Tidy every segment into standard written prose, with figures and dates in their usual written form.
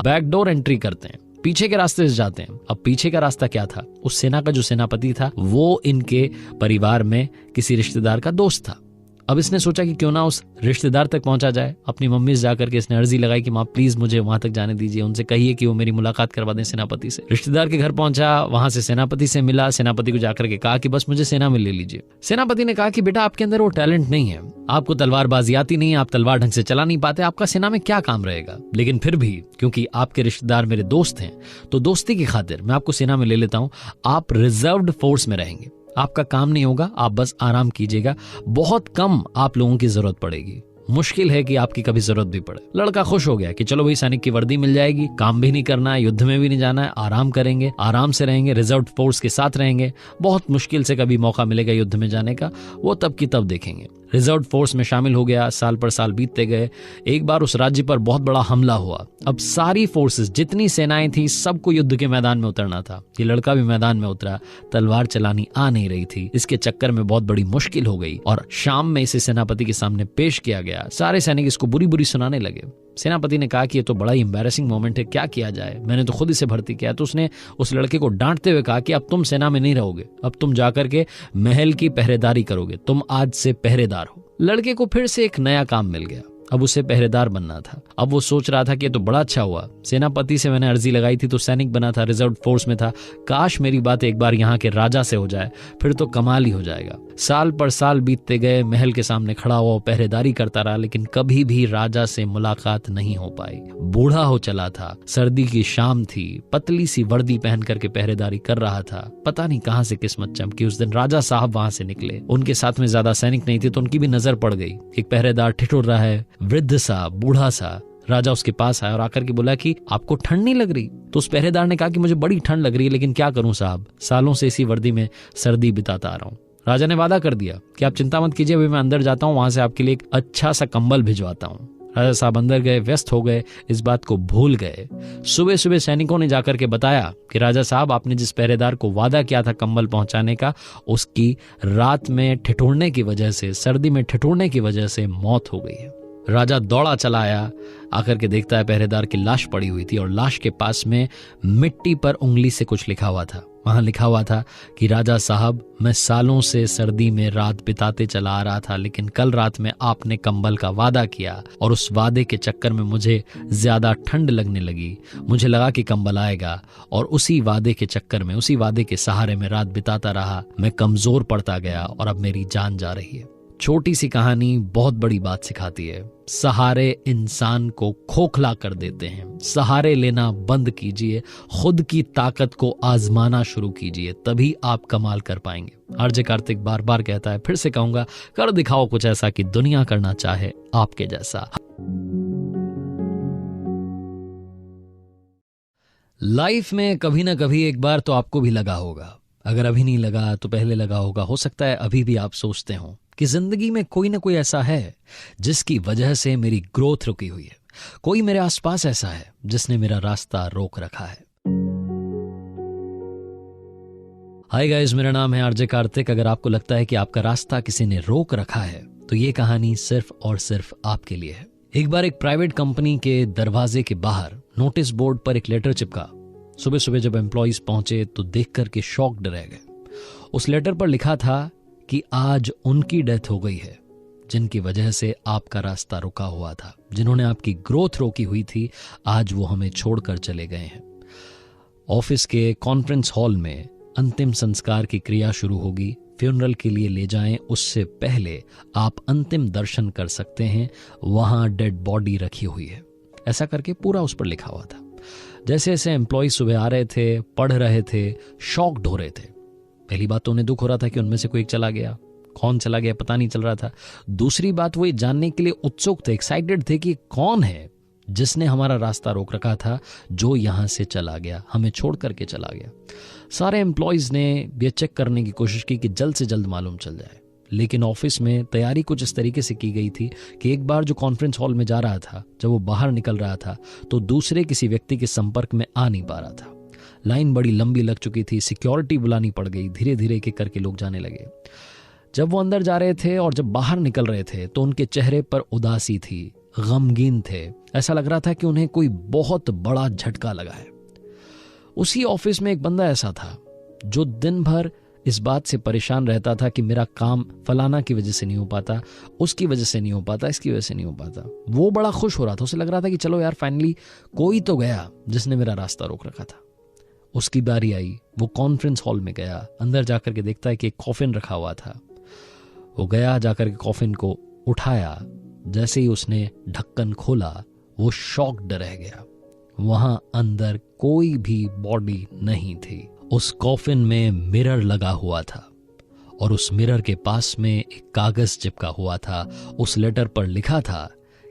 Backdoor entry करते हैं, पीछे के रास्ते से जाते हैं। अब पीछे का रास्ता क्या था? उस सेना का जो सेनापति था वो इनके परिवार में किसी रिश्तेदार का दोस्त था। अब इसने सोचा कि क्यों ना उस रिश्तेदार तक पहुंचा जाए। अपनी मम्मी से जाकर के इसने अर्जी लगाई कि माँ प्लीज मुझे वहां तक जाने दीजिए, उनसे कहिए कि वो मेरी मुलाकात करवा दें सेनापति से। रिश्तेदार के घर पहुंचा, वहां से सेनापति से मिला। सेनापति को जाकर के कहा कि बस मुझे सेना में ले लीजिए। सेनापति ने कहा कि बेटा आपके अंदर वो टैलेंट नहीं है, आपको तलवारबाजी आती नहीं है, आप तलवार ढंग से चला नहीं पाते, आपका सेना में क्या काम रहेगा। लेकिन फिर भी क्योंकि आपके रिश्तेदार मेरे दोस्त हैं तो दोस्ती की खातिर मैं आपको सेना में ले लेता हूं। आप रिजर्व्ड फोर्स में रहेंगे, आपका काम नहीं होगा, आप बस आराम कीजिएगा, बहुत कम आप लोगों की जरूरत पड़ेगी, मुश्किल है कि आपकी कभी जरूरत भी पड़े। लड़का खुश हो गया कि चलो भाई सैनिक की वर्दी मिल जाएगी, काम भी नहीं करना है, युद्ध में भी नहीं जाना है, आराम करेंगे, आराम से रहेंगे, रिजर्व फोर्स के साथ रहेंगे, बहुत मुश्किल से कभी मौका मिलेगा युद्ध में जाने का, वो तब की तब देखेंगे। रिजर्व फोर्स में शामिल हो गया। साल पर साल बीतते गए। एक बार उस राज्य पर बहुत बड़ा हमला हुआ। अब सारी फोर्सेस, जितनी सेनाएं थी, सबको युद्ध के मैदान में उतरना था। ये लड़का भी मैदान में उतरा, तलवार चलानी आ नहीं रही थी, इसके चक्कर में बहुत बड़ी मुश्किल हो गई और शाम में इसे सेनापति के सामने पेश किया गया। सारे सैनिक इसको बुरी बुरी सुनाने लगे। सेनापति ने कहा कि ये तो बड़ा ही एम्बैरेसिंग मोमेंट है, क्या किया जाए, मैंने तो खुद इसे भर्ती किया। तो उसने उस लड़के को डांटते हुए कहा कि अब तुम सेना में नहीं रहोगे, अब तुम जाकर के महल की पहरेदारी करोगे, तुम आज से पहरेदार हो। लड़के को फिर से एक नया काम मिल गया, अब उसे पहरेदार बनना था। अब वो सोच रहा था कि ये तो बड़ा अच्छा हुआ, सेनापति से मैंने अर्जी लगाई थी तो सैनिक बना था, रिजर्व फोर्स में था, काश मेरी बात एक बार यहाँ के राजा से हो जाए, फिर तो कमाल ही हो जाएगा। साल पर साल बीतते गए, महल के सामने खड़ा हुआ पहरेदारी करता रहा, लेकिन कभी भी राजा से मुलाकात नहीं हो पाई। बूढ़ा हो चला था, सर्दी की शाम थी, पतली सी वर्दी पहन करके पहरेदारी कर रहा था। पता नहीं कहां से किस्मत चमकी, उस दिन राजा साहब वहां से निकले। उनके साथ में ज्यादा सैनिक नहीं थे तो उनकी भी नजर पड़ गई। एक पहरेदार ठिठुर रहा है, वृद्ध सा, बूढ़ा सा। राजा उसके पास आया और आकर के बोला कि आपको ठंड नहीं लग रही? तो उस पहरेदार ने कहा कि मुझे बड़ी ठंड लग रही है, लेकिन क्या करूं साहब, सालों से इसी वर्दी में सर्दी बिताता आ रहा हूं। राजा ने वादा कर दिया कि आप चिंता मत कीजिए, अभी मैं अंदर जाता हूं, वहां से आपके लिए एक अच्छा सा कंबल भिजवाता हूं। राजा साहब अंदर गए, व्यस्त हो गए, इस बात को भूल गए। सुबह सुबह सैनिकों ने जाकर के बताया कि राजा साहब आपने जिस पहरेदार को वादा किया था कंबल पहुंचाने का, उसकी रात में ठिठुरने की वजह से, सर्दी में ठिठुरने की वजह से मौत हो गई है। राजा दौड़ा चला आया, आकर के देखता है पहरेदार की लाश पड़ी हुई थी और लाश के पास में मिट्टी पर उंगली से कुछ लिखा हुआ था। वहां लिखा हुआ था कि राजा साहब, मैं सालों से सर्दी में रात बिताते चला आ रहा था, लेकिन कल रात में आपने कंबल का वादा किया और उस वादे के चक्कर में मुझे ज्यादा ठंड लगने लगी। मुझे लगा कि कंबल आएगा और उसी वादे के चक्कर में, उसी वादे के सहारे में रात बिताता रहा। मैं कमजोर पड़ता गया और अब मेरी जान जा रही है। छोटी सी कहानी बहुत बड़ी बात सिखाती है। सहारे इंसान को खोखला कर देते हैं। सहारे लेना बंद कीजिए, खुद की ताकत को आजमाना शुरू कीजिए, तभी आप कमाल कर पाएंगे। आरजे कार्तिक बार बार कहता है, फिर से कहूंगा, कर दिखाओ कुछ ऐसा कि दुनिया करना चाहे आपके जैसा। लाइफ में कभी ना कभी एक बार तो आपको भी लगा होगा, अगर अभी नहीं लगा तो पहले लगा होगा। हो सकता है अभी भी आप सोचते हो कि जिंदगी में कोई ना कोई ऐसा है जिसकी वजह से मेरी ग्रोथ रुकी हुई है, कोई मेरे आसपास ऐसा है जिसने मेरा रास्ता रोक रखा है। हाय गाइस, मेरा नाम है आरजे कार्तिक। अगर आपको लगता है कि आपका रास्ता किसी ने रोक रखा है तो ये कहानी सिर्फ और सिर्फ आपके लिए है। एक बार एक प्राइवेट कंपनी के दरवाजे के बाहर नोटिस बोर्ड पर एक लेटर चिपका। सुबह सुबह जब एम्प्लॉइज पहुंचे तो देख करके शॉक्ड रह गए। उस लेटर पर लिखा था कि आज उनकी डेथ हो गई है जिनकी वजह से आपका रास्ता रुका हुआ था, जिन्होंने आपकी ग्रोथ रोकी हुई थी, आज वो हमें छोड़कर चले गए हैं। ऑफिस के कॉन्फ्रेंस हॉल में अंतिम संस्कार की क्रिया शुरू होगी। फ्यूनरल के लिए ले जाएं उससे पहले आप अंतिम दर्शन कर सकते हैं, वहां डेड बॉडी रखी हुई है। ऐसा करके पूरा उस पर लिखा हुआ था। जैसे जैसे एम्प्लॉय सुबह आ रहे थे, पढ़ रहे थे, शॉक्ड हो रहे थे। पहली बात तो उन्हें दुख हो रहा था कि उनमें से कोई एक चला गया, कौन चला गया पता नहीं चल रहा था। दूसरी बात, वो ये जानने के लिए उत्सुक थे, एक्साइटेड थे कि कौन है जिसने हमारा रास्ता रोक रखा था, जो यहां से चला गया, हमें छोड़ करके चला गया। सारे एम्प्लॉयज ने ये चेक करने की कोशिश की कि जल्द से जल्द मालूम चल जाए, लेकिन ऑफिस में तैयारी कुछ इस तरीके से की गई थी कि एक बार जो कॉन्फ्रेंस हॉल में जा रहा था, जब वो बाहर निकल रहा था तो दूसरे किसी व्यक्ति के संपर्क में आ नहीं पा रहा था। लाइन बड़ी लंबी लग चुकी थी, सिक्योरिटी बुलानी पड़ गई, धीरे धीरे एक करके लोग जाने लगे। जब वो अंदर जा रहे थे और जब बाहर निकल रहे थे तो उनके चेहरे पर उदासी थी, गमगीन थे। ऐसा लग रहा था कि उन्हें कोई बहुत बड़ा झटका लगा है। उसी ऑफिस में एक बंदा ऐसा था जो दिन भर इस बात से परेशान रहता था कि मेरा काम फलाना की वजह से नहीं हो पाता, उसकी वजह से नहीं हो पाता, इसकी वजह से नहीं हो पाता। वो बड़ा खुश हो रहा था, उसे लग रहा था कि चलो यार फाइनली कोई तो गया जिसने मेरा रास्ता रोक रखा था। उसकी बारी आई, वो कॉन्फ्रेंस हॉल में गया, अंदर जाकर के देखता है कि एक कॉफिन रखा हुआ था। वो गया, जाकर के कॉफिन को उठाया। जैसे ही उसने ढक्कन खोला वो शॉक्ड रह गया। वहां अंदर कोई भी बॉडी नहीं थी। उस कॉफिन में मिरर लगा हुआ था और उस मिरर के पास में एक कागज चिपका हुआ था। उस लेटर पर लिखा था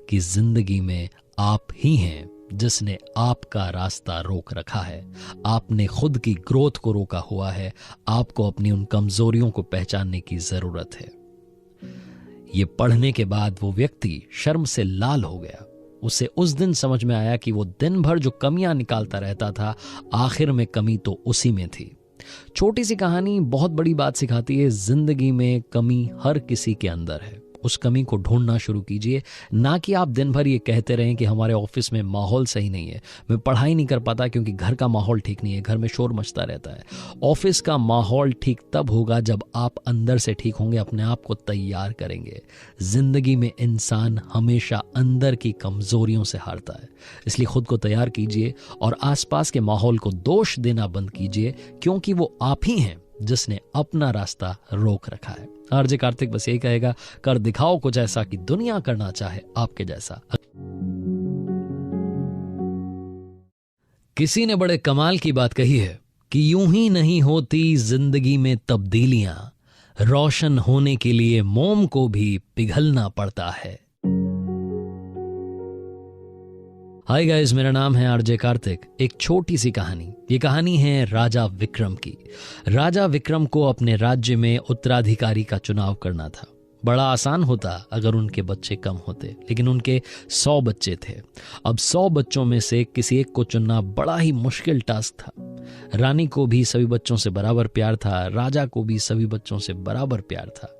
कि जिंदगी में आप ही हैं जिसने आपका रास्ता रोक रखा है। आपने खुद की ग्रोथ को रोका हुआ है। आपको अपनी उन कमजोरियों को पहचानने की जरूरत है। ये पढ़ने के बाद वो व्यक्ति शर्म से लाल हो गया। उसे उस दिन समझ में आया कि वो दिन भर जो कमियां निकालता रहता था, आखिर में कमी तो उसी में थी। छोटी सी कहानी बहुत बड़ी बात सिखाती है। जिंदगी में कमी हर किसी के अंदर है। उस कमी को ढूंढना शुरू कीजिए, ना कि आप दिन भर ये कहते रहें कि हमारे ऑफिस में माहौल सही नहीं है, मैं पढ़ाई नहीं कर पाता क्योंकि घर का माहौल ठीक नहीं है, घर में शोर मचता रहता है। ऑफिस का माहौल ठीक तब होगा जब आप अंदर से ठीक होंगे, अपने आप को तैयार करेंगे। जिंदगी में इंसान हमेशा अंदर की कमजोरियों से हारता है, इसलिए खुद को तैयार कीजिए और आसपास के माहौल को दोष देना बंद कीजिए, क्योंकि वो आप ही हैं जिसने अपना रास्ता रोक रखा है। आरजे कार्तिक बस यही कहेगा, कर दिखाओ कुछ ऐसा कि दुनिया करना चाहे आपके जैसा। किसी ने बड़े कमाल की बात कही है कि यूं ही नहीं होती जिंदगी में तब्दीलियां, रोशन होने के लिए मोम को भी पिघलना पड़ता है। हाय गाइस, मेरा नाम है आरजे कार्तिक। एक छोटी सी कहानी। ये कहानी है राजा विक्रम की। राजा विक्रम को अपने राज्य में उत्तराधिकारी का चुनाव करना था। बड़ा आसान होता अगर उनके बच्चे कम होते, लेकिन उनके 100 बच्चे थे। अब 100 बच्चों में से किसी एक को चुनना बड़ा ही मुश्किल टास्क था। रानी को भी सभी बच्चों से बराबर प्यार था, राजा को भी सभी बच्चों से बराबर प्यार था।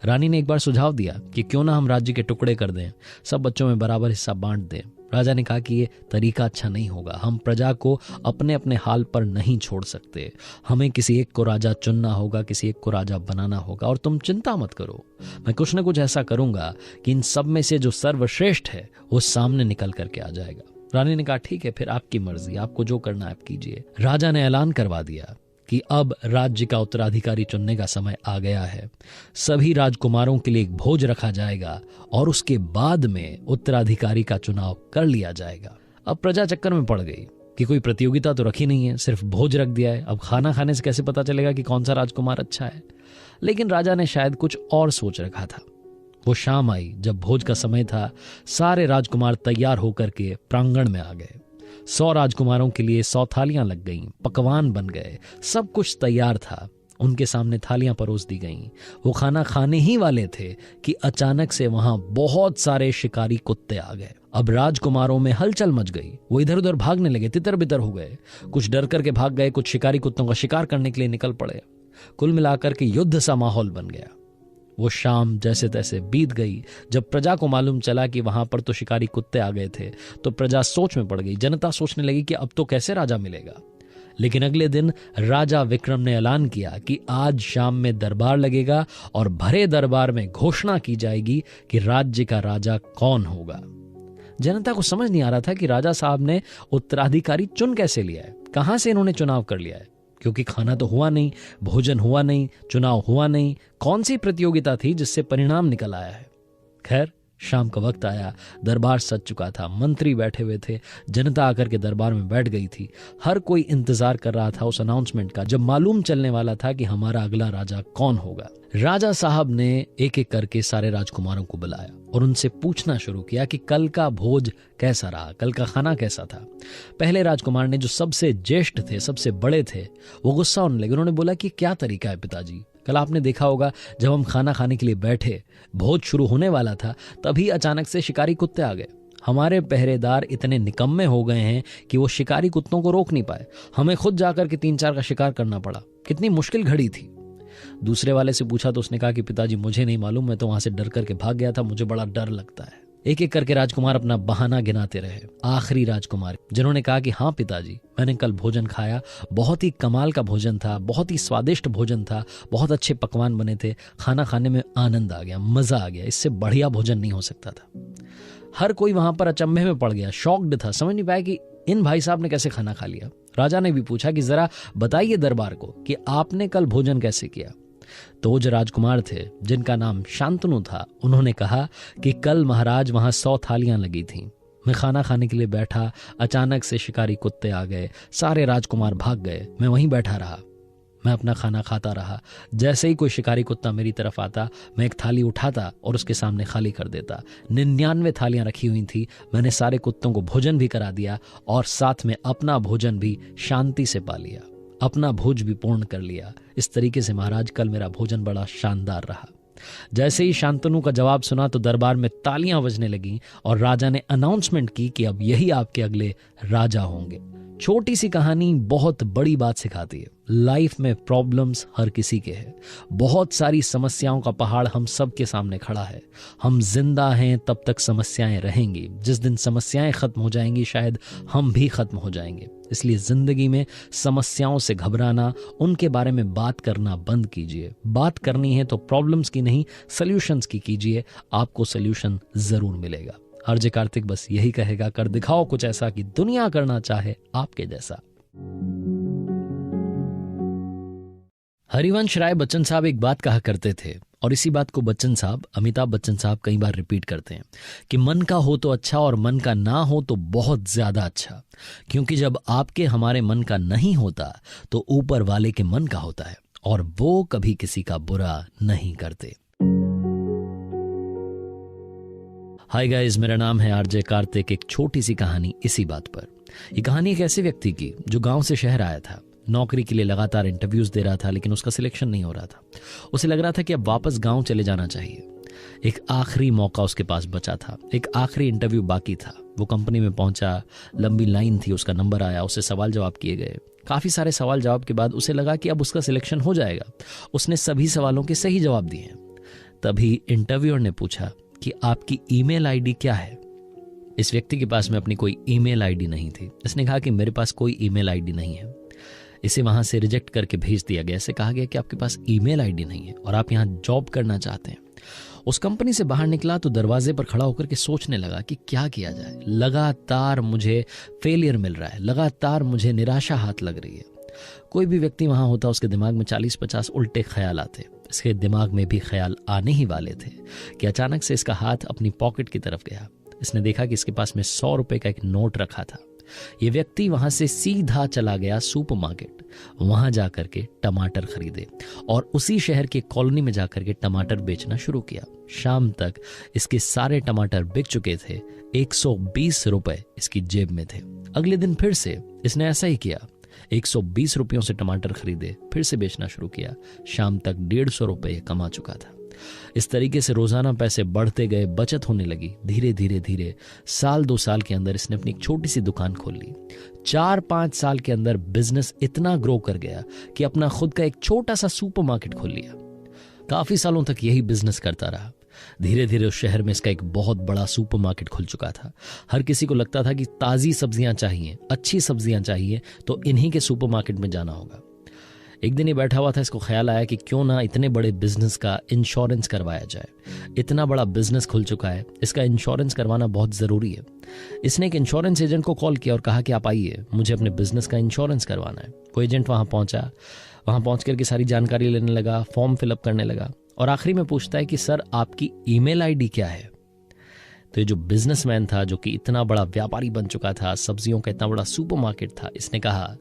रानी ने एक बार सुझाव दिया कि क्यों ना हम राज्य के टुकड़े कर दें, सब बच्चों में बराबर हिस्सा बांट दें। राजा ने कहा कि ये तरीका अच्छा नहीं होगा, हम प्रजा को अपने अपने हाल पर नहीं छोड़ सकते, हमें किसी एक को राजा चुनना होगा, किसी एक को राजा बनाना होगा। और तुम चिंता मत करो, मैं कुछ न कुछ ऐसा करूंगा कि इन सब में से जो सर्वश्रेष्ठ है वो सामने निकल करके आ जाएगा। रानी ने कहा ठीक है, फिर आपकी मर्जी, आपको जो करना है आप कीजिए। राजा ने ऐलान करवा दिया कि अब राज्य का उत्तराधिकारी चुनने का समय आ गया है। सभी राजकुमारों के लिए एक भोज रखा जाएगा और उसके बाद में उत्तराधिकारी का चुनाव कर लिया जाएगा। अब प्रजा चक्कर में पड़ गई कि कोई प्रतियोगिता तो रखी नहीं है, सिर्फ भोज रख दिया है। अब खाना खाने से कैसे पता चलेगा कि कौन सा राजकुमार अच्छा है? लेकिन राजा ने शायद कुछ और सोच रखा था। वो शाम आई, जब भोज का समय था, सारे राजकुमार तैयार होकर के प्रांगण में आ गए। 100 राजकुमारों के लिए 100 थालियां लग गईं, पकवान बन गए, सब कुछ तैयार था। उनके सामने थालियां परोस दी गईं। वो खाना खाने ही वाले थे कि अचानक से वहां बहुत सारे शिकारी कुत्ते आ गए। अब राजकुमारों में हलचल मच गई। वो इधर उधर भागने लगे, तितर बितर हो गए। कुछ डर करके भाग गए, कुछ शिकारी कुत्तों का शिकार करने के लिए निकल पड़े। कुल मिलाकर के युद्ध सा माहौल बन गया। वो शाम जैसे तैसे बीत गई। जब प्रजा को मालूम चला कि वहां पर तो शिकारी कुत्ते आ गए थे, तो प्रजा सोच में पड़ गई। जनता सोचने लगी कि अब तो कैसे राजा मिलेगा। लेकिन अगले दिन राजा विक्रम ने ऐलान किया कि आज शाम में दरबार लगेगा और भरे दरबार में घोषणा की जाएगी कि राज्य का राजा कौन होगा। जनता को समझ नहीं आ रहा था कि राजा साहब ने उत्तराधिकारी चुन कैसे लिया है, कहां से इन्होंने चुनाव कर लिया है, क्योंकि खाना तो हुआ नहीं, भोजन हुआ नहीं, चुनाव हुआ नहीं। कौन सी प्रतियोगिता थी जिससे परिणाम निकल आया है? खैर, शाम का वक्त आया, दरबार सज चुका था, मंत्री बैठे हुए थे, जनता आकर के दरबार में बैठ गई थी। हर कोई इंतजार कर रहा था उस अनाउंसमेंट का, जब मालूम चलने वाला था कि हमारा अगला राजा कौन होगा। राजा साहब ने एक एक करके सारे राजकुमारों को बुलाया और उनसे पूछना शुरू किया कि कल का भोज कैसा रहा, कल का खाना कैसा था। पहले राजकुमार ने, जो सबसे ज्येष्ठ थे, सबसे बड़े थे, वो गुस्सा होने लगे। उन्होंने बोला कि क्या तरीका है पिताजी, कल आपने देखा होगा जब हम खाना खाने के लिए बैठे, भोज शुरू होने वाला था, तभी अचानक से शिकारी कुत्ते आ गए। हमारे पहरेदार इतने निकम्मे हो गए हैं कि वो शिकारी कुत्तों को रोक नहीं पाए। हमें खुद जाकर के 3-4 का शिकार करना पड़ा। कितनी मुश्किल घड़ी थी। दूसरे वाले से पूछा तो उसने कहा कि पिताजी मुझे नहीं मालूम, मैं तो वहां से डर करके भाग गया था, मुझे बड़ा डर लगता है। एक एक करके राजकुमार अपना बहाना गिनाते रहे। आखिरी राजकुमार जिन्होंने कहा कि हाँ पिताजी, मैंने कल भोजन खाया, बहुत ही कमाल का भोजन था, बहुत ही स्वादिष्ट भोजन था, बहुत अच्छे पकवान बने थे, खाना खाने में आनंद आ गया, मजा आ गया, इससे बढ़िया भोजन नहीं हो सकता था। हर कोई वहां पर अचंभे में पड़ गया, शॉक्ड था, समझ नहीं पाया कि इन भाई साहब ने कैसे खाना खा लिया। राजा ने भी पूछा कि जरा बताइए दरबार को कि आपने कल भोजन कैसे किया। तो वो जो राजकुमार थे जिनका नाम शांतनु था, उन्होंने कहा कि कल महाराज वहां 100 थालियां लगी थीं। मैं खाना खाने के लिए बैठा, अचानक से शिकारी कुत्ते आ गए, सारे राजकुमार भाग गए, मैं वहीं बैठा रहा, मैं अपना खाना खाता रहा। जैसे ही कोई शिकारी कुत्ता मेरी तरफ आता, मैं एक थाली उठाता और उसके सामने खाली कर देता। 99 थालियां रखी हुई थी, मैंने सारे कुत्तों को भोजन भी करा दिया और साथ में अपना भोजन भी शांति से पा लिया, अपना भोज भी पूर्ण कर लिया। इस तरीके से महाराज कल मेरा भोजन बड़ा शानदार रहा। जैसे ही शांतनु का जवाब सुना तो दरबार में तालियां बजने लगीं और राजा ने अनाउंसमेंट की कि अब यही आपके अगले राजा होंगे। छोटी सी कहानी बहुत बड़ी बात सिखाती है। लाइफ में प्रॉब्लम्स हर किसी के हैं, बहुत सारी समस्याओं का पहाड़ हम सब के सामने खड़ा है। हम जिंदा हैं तब तक समस्याएं रहेंगी, जिस दिन समस्याएं खत्म हो जाएंगी शायद हम भी खत्म हो जाएंगे। इसलिए जिंदगी में समस्याओं से घबराना, उनके बारे में बात करना बंद कीजिए। बात करनी है तो प्रॉब्लम्स की नहीं, सॉल्यूशंस की कीजिए, आपको सॉल्यूशन जरूर मिलेगा। आरजे कार्तिक बस यही कहेगा, कर दिखाओ कुछ ऐसा कि दुनिया करना चाहे आपके जैसा। हरिवंश राय बच्चन साहब एक बात कहा करते थे और इसी बात को बच्चन साहब, अमिताभ बच्चन साहब कई बार रिपीट करते हैं कि मन का हो तो अच्छा और मन का ना हो तो बहुत ज्यादा अच्छा, क्योंकि जब आपके हमारे मन का नहीं होता तो ऊपर वाले के मन का होता है और वो कभी किसी का बुरा नहीं करते। हाय गाइस, मेरा नाम है आरजे कार्तिक। एक छोटी सी कहानी इसी बात पर। ये कहानी एक ऐसे व्यक्ति की जो गांव से शहर आया था, नौकरी के लिए लगातार इंटरव्यूज दे रहा था, लेकिन उसका सिलेक्शन नहीं हो रहा था। उसे लग रहा था कि अब वापस गांव चले जाना चाहिए। एक आखिरी मौका उसके पास बचा था, एक आखिरी इंटरव्यू बाकी था। वो कंपनी में पहुंचा, लंबी लाइन थी, उसका नंबर आया, उससे सवाल जवाब किए गए। काफी सारे सवाल जवाब के बाद उसे लगा कि अब उसका सिलेक्शन हो जाएगा। उसने सभी सवालों के सही जवाब दिए। तभी इंटरव्यूअर ने पूछा कि आपकी ईमेल आईडी क्या है। इस व्यक्ति के पास में अपनी कोई ईमेल आईडी नहीं थी। इसने कहा कि मेरे पास कोई ईमेल आईडी नहीं है। इसे वहां से रिजेक्ट करके भेज दिया गया। इसे कहा गया कि आपके पास ईमेल आईडी नहीं है और आप यहां जॉब करना चाहते हैं। उस कंपनी से बाहर निकला तो दरवाजे पर खड़ा होकर के सोचने लगा कि क्या किया जाए। लगातार मुझे फेलियर मिल रहा है, लगातार मुझे निराशा हाथ लग रही है। कोई भी व्यक्ति वहां होता, उसके दिमाग में 40-50 उल्टे ख्याल आते। इसके दिमाग में भी ख्याल आने ही वाले थे कि अचानक से इसका हाथ अपनी पॉकेट की तरफ गया। इसने देखा कि इसके पास में 100 रुपए का एक नोट रखा था। ये व्यक्ति वहां से सीधा चला गया सुपरमार्केट, वहां जाकर के टमाटर खरीदे और उसी शहर के कॉलोनी में जाकर के टमाटर बेचना शुरू किया। शाम तक इसके सारे टमाटर बिक चुके थे। 120 रुपए इसकी जेब में थे। अगले दिन फिर से इसने ऐसा ही किया, 120 रुपयों से टमाटर खरीदे, फिर से बेचना शुरू किया। शाम तक 150 रुपए कमा चुका था। इस तरीके से रोजाना पैसे बढ़ते गए, बचत होने लगी। धीरे धीरे धीरे 1-2 साल के अंदर इसने अपनी एक छोटी सी दुकान खोल ली। 4-5 साल के अंदर बिजनेस इतना ग्रो कर गया कि अपना खुद का एक छोटा सा सुपरमार्केट खोल लिया। काफी सालों तक यही बिजनेस करता रहा। धीरे धीरे उस शहर में इसका एक बहुत बड़ा सुपरमार्केट खुल चुका था। हर किसी को लगता था कि ताजी सब्जियां चाहिए, अच्छी सब्जियां चाहिए तो इन्हीं के सुपरमार्केट में जाना होगा। एक दिन ये बैठा हुआ था, इसको ख्याल आया कि क्यों ना इतने बड़े बिजनेस का इंश्योरेंस करवाया जाए। इतना बड़ा बिजनेस खुल चुका है, इसका इंश्योरेंस करवाना बहुत जरूरी है। इसने एक इंश्योरेंस एजेंट को कॉल किया और कहा कि आप आइए, मुझे अपने बिजनेस का इंश्योरेंस करवाना है। वो एजेंट वहां पहुंचा, वहां पहुंच करके सारी जानकारी लेने लगा, फॉर्म फिलअप करने लगा और आखिरी में पूछता है कि सर आपकी ईमेल आईडी क्या है। तो ये जो बिजनेसमैन था, जो कि इतना बड़ा व्यापारी बन चुका था, सब्जियों का इतना बड़ा सुपरमार्केट था, इसने कहा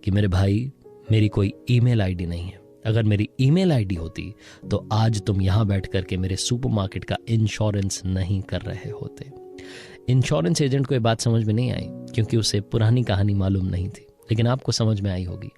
कि मेरे भाई, मेरी कोई ईमेल आईडी नहीं है। अगर मेरी ईमेल आईडी होती तो आज तुम यहां बैठ करके मेरे सुपरमार्केट का इंश्योरेंस नहीं कर रहे होते। इंश्योरेंस एजेंट को यह बात समझ में नहीं आई क्योंकि उसे पुरानी कहानी मालूम नहीं थी, लेकिन आपको समझ में आई होगी।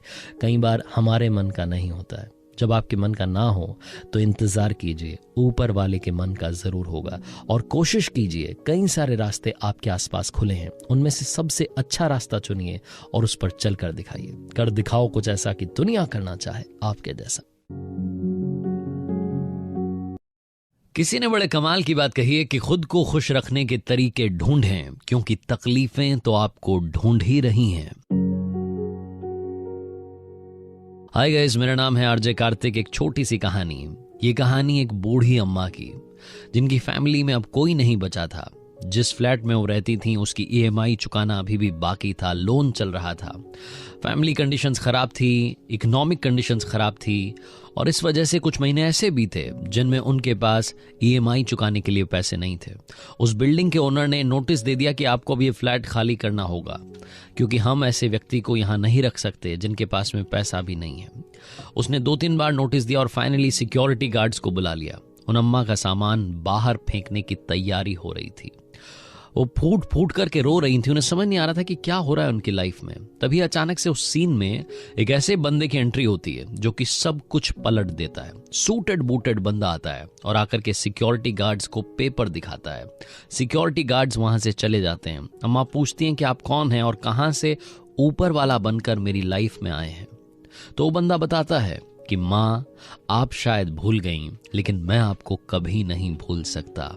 कई बार हमारे मन का नहीं होता है। जब आपके मन का ना हो तो इंतजार कीजिए, ऊपर वाले के मन का जरूर होगा। और कोशिश कीजिए, कई सारे रास्ते आपके आसपास खुले हैं, उनमें से सबसे अच्छा रास्ता चुनिए और उस पर चल कर दिखाइए। कर दिखाओ कुछ ऐसा कि दुनिया करना चाहे आपके जैसा। किसी ने बड़े कमाल की बात कही है कि खुद को खुश रखने के तरीके ढूंढें, क्योंकि तकलीफें तो आपको ढूंढ ही रही हैं। हाय गाइस, मेरा नाम है आरजे कार्तिक। एक छोटी सी कहानी। ये कहानी एक बूढ़ी अम्मा की, जिनकी फैमिली में अब कोई नहीं बचा था। जिस फ्लैट में वो रहती थी उसकी ईएमआई चुकाना अभी भी बाकी था, लोन चल रहा था। फैमिली कंडीशंस खराब थी, इकोनॉमिक कंडीशंस खराब थी, और इस वजह से कुछ महीने ऐसे भी थे जिनमें उनके पास ईएमआई चुकाने के लिए पैसे नहीं थे। उस बिल्डिंग के ओनर ने नोटिस दे दिया कि आपको अब ये फ्लैट खाली करना होगा, क्योंकि हम ऐसे व्यक्ति को यहाँ नहीं रख सकते जिनके पास में पैसा भी नहीं है। उसने 2-3 बार नोटिस दिया और फाइनली सिक्योरिटी गार्ड्स को बुला लिया। उन अम्मा का सामान बाहर फेंकने की तैयारी हो रही थी। वो फूट फूट करके रो रही थी। उन्हें समझ नहीं आ रहा था कि क्या हो रहा है उनकी लाइफ में। तभी अचानक से उस सीन में एक ऐसे बंदे की एंट्री होती है जो कि सब कुछ पलट देता है। सूटेड बूटेड बंदा आता है और आकर के सिक्योरिटी गार्ड्स को पेपर दिखाता है। सिक्योरिटी गार्ड्स वहां से चले जाते हैं। अम्मा पूछती हैं कि आप कौन हैं और कहां से ऊपर वाला बनकर मेरी लाइफ में आए हैं। तो वो बंदा बताता है कि माँ, आप शायद भूल गई, लेकिन मैं आपको कभी नहीं भूल सकता।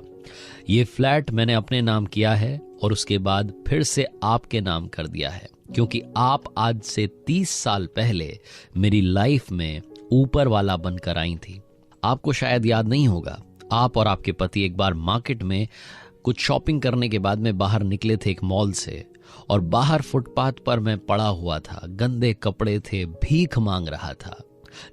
ये फ्लैट मैंने अपने नाम किया है और उसके बाद फिर से आपके नाम कर दिया है, क्योंकि आप आज से 30 साल पहले मेरी लाइफ में ऊपर वाला बनकर आई थी। आपको शायद याद नहीं होगा, आप और आपके पति एक बार मार्केट में कुछ शॉपिंग करने के बाद में बाहर निकले थे एक मॉल से, और बाहर फुटपाथ पर मैं पड़ा हुआ था। गंदे कपड़े थे, भीख मांग रहा था।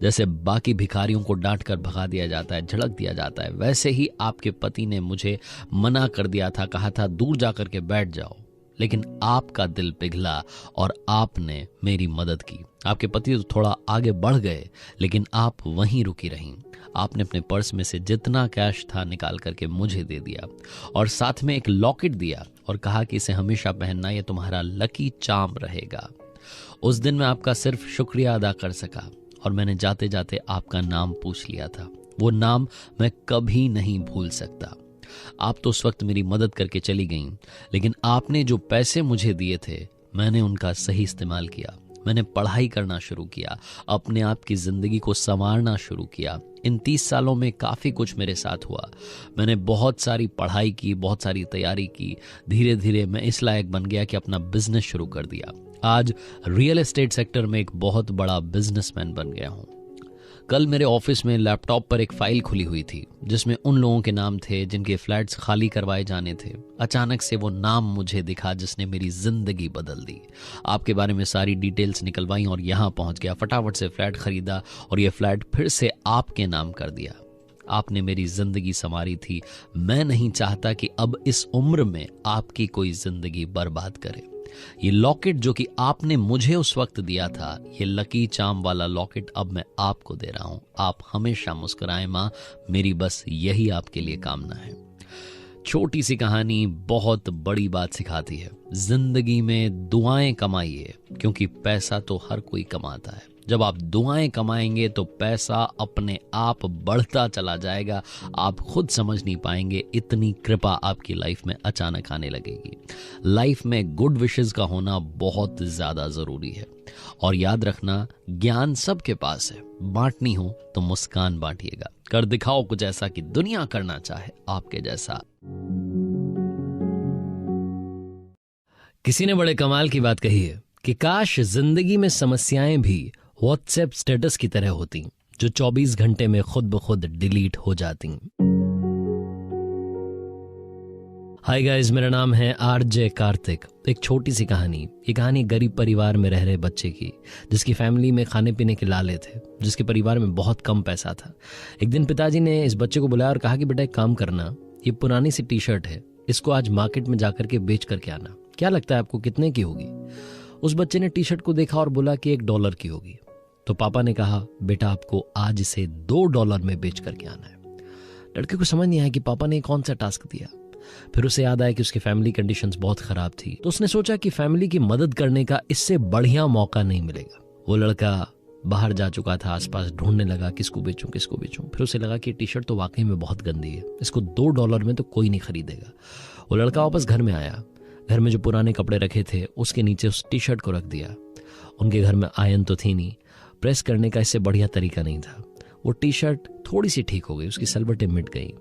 जैसे बाकी भिखारियों को डांट कर भगा दिया जाता है, झड़क दिया जाता है, वैसे ही आपके पति ने मुझे मना कर दिया था, कहा था दूर जाकर के बैठ जाओ। लेकिन आपका दिल पिघला और आपने मेरी मदद की। आपके पति तो थोड़ा आगे बढ़ गए, लेकिन आप वहीं रुकी रहीं। आपने अपने पर्स में से जितना कैश था निकाल करके मुझे दे दिया, और साथ में एक लॉकेट दिया और कहा कि इसे हमेशा पहनना, यह तुम्हारा लकी चार्म रहेगा। उस दिन मैं आपका सिर्फ शुक्रिया अदा कर सका, और मैंने जाते जाते आपका नाम पूछ लिया था। वो नाम मैं कभी नहीं भूल सकता। आप तो उस वक्त मेरी मदद करके चली गईं, लेकिन आपने जो पैसे मुझे दिए थे, मैंने उनका सही इस्तेमाल किया। मैंने पढ़ाई करना शुरू किया, अपने आप की जिंदगी को संवारना शुरू किया। इन 30 सालों में काफ़ी कुछ मेरे साथ हुआ। मैंने बहुत सारी पढ़ाई की, बहुत सारी तैयारी की। धीरे धीरे मैं इस लायक बन गया कि अपना बिजनेस शुरू कर दिया। आज रियल एस्टेट सेक्टर में एक बहुत बड़ा बिजनेसमैन बन गया हूँ। कल मेरे ऑफिस में लैपटॉप पर एक फाइल खुली हुई थी जिसमें उन लोगों के नाम थे जिनके फ्लैट्स खाली करवाए जाने थे। अचानक से वो नाम मुझे दिखा जिसने मेरी जिंदगी बदल दी। आपके बारे में सारी डिटेल्स निकलवाई और यहाँ पहुँच गया। फटाफट से फ्लैट खरीदा और ये फ्लैट फिर से आपके नाम कर दिया। आपने मेरी जिंदगी संवारी थी। मैं नहीं चाहता कि अब इस उम्र में आपकी कोई जिंदगी बर्बाद करे। ये लॉकेट जो कि आपने मुझे उस वक्त दिया था, ये लकी चार्म वाला लॉकेट अब मैं आपको दे रहा हूं। आप हमेशा मुस्कुराएं मां, मेरी बस यही आपके लिए कामना है। छोटी सी कहानी बहुत बड़ी बात सिखाती है। जिंदगी में दुआएं कमाइए, क्योंकि पैसा तो हर कोई कमाता है। जब आप दुआएं कमाएंगे तो पैसा अपने आप बढ़ता चला जाएगा। आप खुद समझ नहीं पाएंगे, इतनी कृपा आपकी लाइफ में अचानक आने लगेगी। लाइफ में गुड विशेस का होना बहुत ज्यादा जरूरी है। और याद रखना, ज्ञान सबके पास है, बांटनी हो तो मुस्कान बांटिएगा। कर दिखाओ कुछ ऐसा कि दुनिया करना चाहे आपके जैसा। किसी ने बड़े कमाल की बात कही है कि काश जिंदगी में समस्याएं भी व्हाट्सएप स्टेटस की तरह होती, जो 24 घंटे में खुद ब खुद डिलीट हो जाती। हाय गाइस, मेरा नाम है आरजे कार्तिक। एक छोटी सी कहानी। ये कहानी गरीब परिवार में रह रहे बच्चे की, जिसकी फैमिली में खाने पीने के लाले थे, जिसके परिवार में बहुत कम पैसा था। एक दिन पिताजी ने इस बच्चे को बुलाया और कहा कि बेटा एक काम करना, ये पुरानी सी टी शर्ट है, इसको आज मार्केट में जाकर के बेच करके आना। क्या लगता है आपको कितने की होगी? उस बच्चे ने टी शर्ट को देखा और बोला कि $1 की होगी। तो पापा ने कहा बेटा आपको आज इसे $2 में बेच करके आना है। लड़के को समझ नहीं आया कि पापा ने कौन सा टास्क दिया। फिर उसे याद आया कि उसकी फैमिली कंडीशंस बहुत खराब थी, तो उसने सोचा कि फैमिली की मदद करने का इससे बढ़िया मौका नहीं मिलेगा। वो लड़का बाहर जा चुका था, आसपास ढूंढने लगा किसको बेचूं किसको बेचूं। फिर उसे लगा कि टी शर्ट तो वाकई में बहुत गंदी है, इसको $2 में तो कोई नहीं खरीदेगा। वो लड़का वापस घर में आया। घर में जो पुराने कपड़े रखे थे उसके नीचे उस टी शर्ट को रख दिया। उनके घर में आयरन तो थी नहीं, प्रेस करने का इससे बढ़िया तरीका नहीं था। वो टी शर्ट थोड़ी सी ठीक हो गई, उसकी सलवटें मिट गई।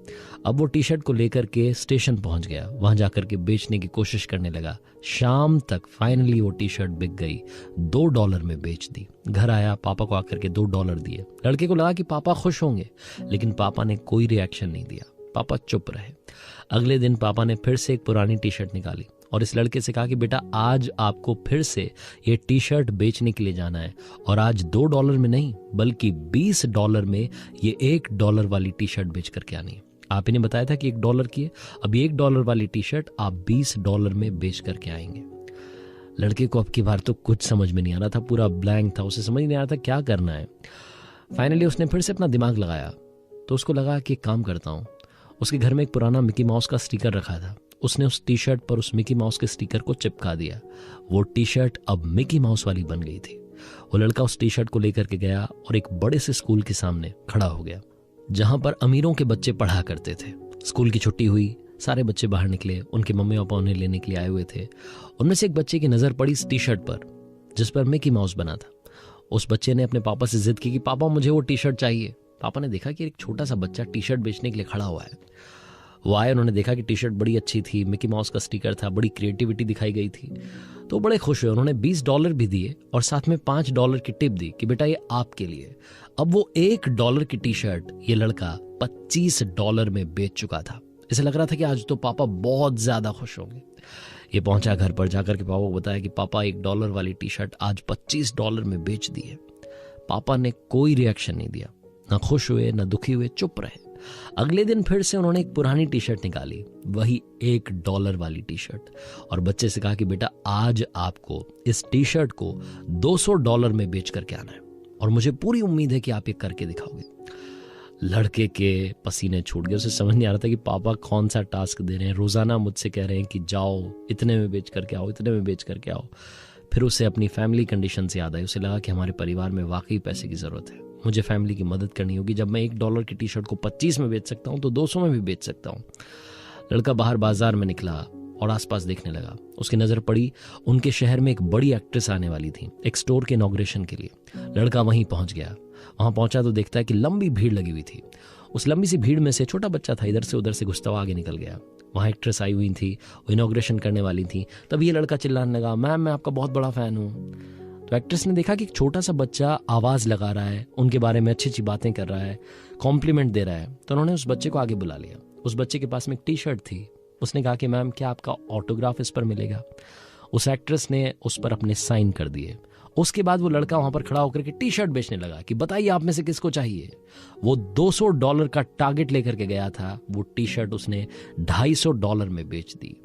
अब वो टी शर्ट को लेकर के स्टेशन पहुंच गया, वहां जाकर के बेचने की कोशिश करने लगा। शाम तक फाइनली वो टी शर्ट बिक गई, $2 में बेच दी। घर आया, पापा को आकर के $2 दिए। लड़के को लगा कि पापा खुश होंगे, लेकिन पापा ने कोई रिएक्शन नहीं दिया, पापा चुप रहे। अगले दिन पापा ने फिर से एक पुरानी टी शर्ट निकाली और इस लड़के से कहा कि बेटा आज आपको फिर से ये टी शर्ट बेचने के लिए जाना है, और आज $2 में नहीं बल्कि $20 में ये $1 वाली टी शर्ट बेच करके आनी है। आप ही ने बताया था कि $1 की है, अब $1 वाली टी शर्ट आप $20 में बेच करके आएंगे। लड़के को अब की बार तो कुछ समझ में नहीं आ रहा था, पूरा ब्लैंक था, उसे समझ नहीं आ रहा था क्या करना है। फाइनली उसने फिर से अपना दिमाग लगाया, तो उसको लगा कि एक काम करता हूँ। उसके घर में एक पुराना मिकी माउस का स्टिकर रखा था, उसने उस टी शर्ट पर उस मिकी माउस के स्टिकर को चिपका दिया। वो टी शर्ट अब मिकी माउस वाली बन गई थी। वो लड़का उस टी शर्ट को लेकर के गया और एक बड़े से स्कूल के सामने खड़ा हो गया, जहां पर अमीरों के बच्चे पढ़ा करते थे। स्कूल की छुट्टी हुई, सारे बच्चे बाहर निकले, उनके मम्मी पापा उन्हें लेने के लिए आए हुए थे। उनमें से एक बच्चे की नजर पड़ी इस टी शर्ट पर जिस पर मिकी माउस बना था। उस बच्चे ने अपने पापा से जिद की कि पापा मुझे वो टी शर्ट चाहिए। पापा ने देखा कि एक छोटा सा बच्चा टी शर्ट बेचने के लिए खड़ा हुआ है। वो आए, उन्होंने देखा कि टी शर्ट बड़ी अच्छी थी, मिकी माउस का स्टिकर था, बड़ी क्रिएटिविटी दिखाई गई थी, तो बड़े खुश हुए। उन्होंने $20 भी दिए और साथ में $5 की टिप दी कि बेटा ये आपके लिए। अब वो $1 की टी शर्ट ये लड़का $25 में बेच चुका था। इसे लग रहा था कि आज तो पापा बहुत ज्यादा खुश होंगे। ये पहुंचा घर पर, जाकर के पापा को बताया कि पापा $1 वाली टी शर्ट आज $25 में बेच दी है। पापा ने कोई रिएक्शन नहीं दिया, ना खुश हुए ना दुखी हुए, चुप रहे। अगले दिन फिर से उन्होंने एक पुरानी टी शर्ट निकाली, वही $1 वाली टी शर्ट, और बच्चे से कहा कि बेटा आज आपको इस टी शर्ट को $200 में बेच करके आना है, और मुझे पूरी उम्मीद है कि आप ये करके दिखाओगे। लड़के के पसीने छूट गए, उसे समझ नहीं आ रहा था कि पापा कौन सा टास्क दे रहे हैं। रोजाना मुझसे कह रहे हैं कि जाओ इतने में बेच करके आओ, इतने में बेच करके आओ। फिर उसे अपनी फैमिली कंडीशन से याद आई। उसे लगा कि हमारे परिवार में वाकई पैसे की जरूरत है, मुझे फैमिली की मदद करनी होगी। जब मैं $1 की टी शर्ट को 25 में बेच सकता हूँ तो 200 में भी बेच सकता हूँ। लड़का बाहर बाजार में निकला और आसपास देखने लगा। उसकी नजर पड़ी उनके शहर में एक बड़ी एक्ट्रेस आने वाली थी एक स्टोर के इनॉग्रेशन के लिए। लड़का वहीं पहुंच गया। वहां पहुंचा तो देखता है कि लंबी भीड़ लगी हुई थी। उस लंबी सी भीड़ में से छोटा बच्चा था, इधर से उधर से घुसता हुआ आगे निकल गया। वहां एक्ट्रेस आई हुई थी, वो इनॉग्रेशन करने वाली थी। तब ये लड़का चिल्लाने लगा, मैम मैं आपका बहुत बड़ा फैन हूँ। तो एक्ट्रेस ने देखा कि एक छोटा सा बच्चा आवाज लगा रहा है, उनके बारे में अच्छी अच्छी बातें कर रहा है, कॉम्प्लीमेंट दे रहा है, तो उन्होंने उस बच्चे को आगे बुला लिया। उस बच्चे के पास में एक टी शर्ट थी। उसने कहा कि मैम क्या आपका ऑटोग्राफ इस पर मिलेगा। उस एक्ट्रेस ने उस पर अपने साइन कर दिए। उसके बाद वो लड़का वहां पर खड़ा होकर के टी शर्ट बेचने लगा कि बताइए आप में से किसको चाहिए। वो $200 का टारगेट लेकर के गया था, वो टी शर्ट उसने $250 में बेच दी।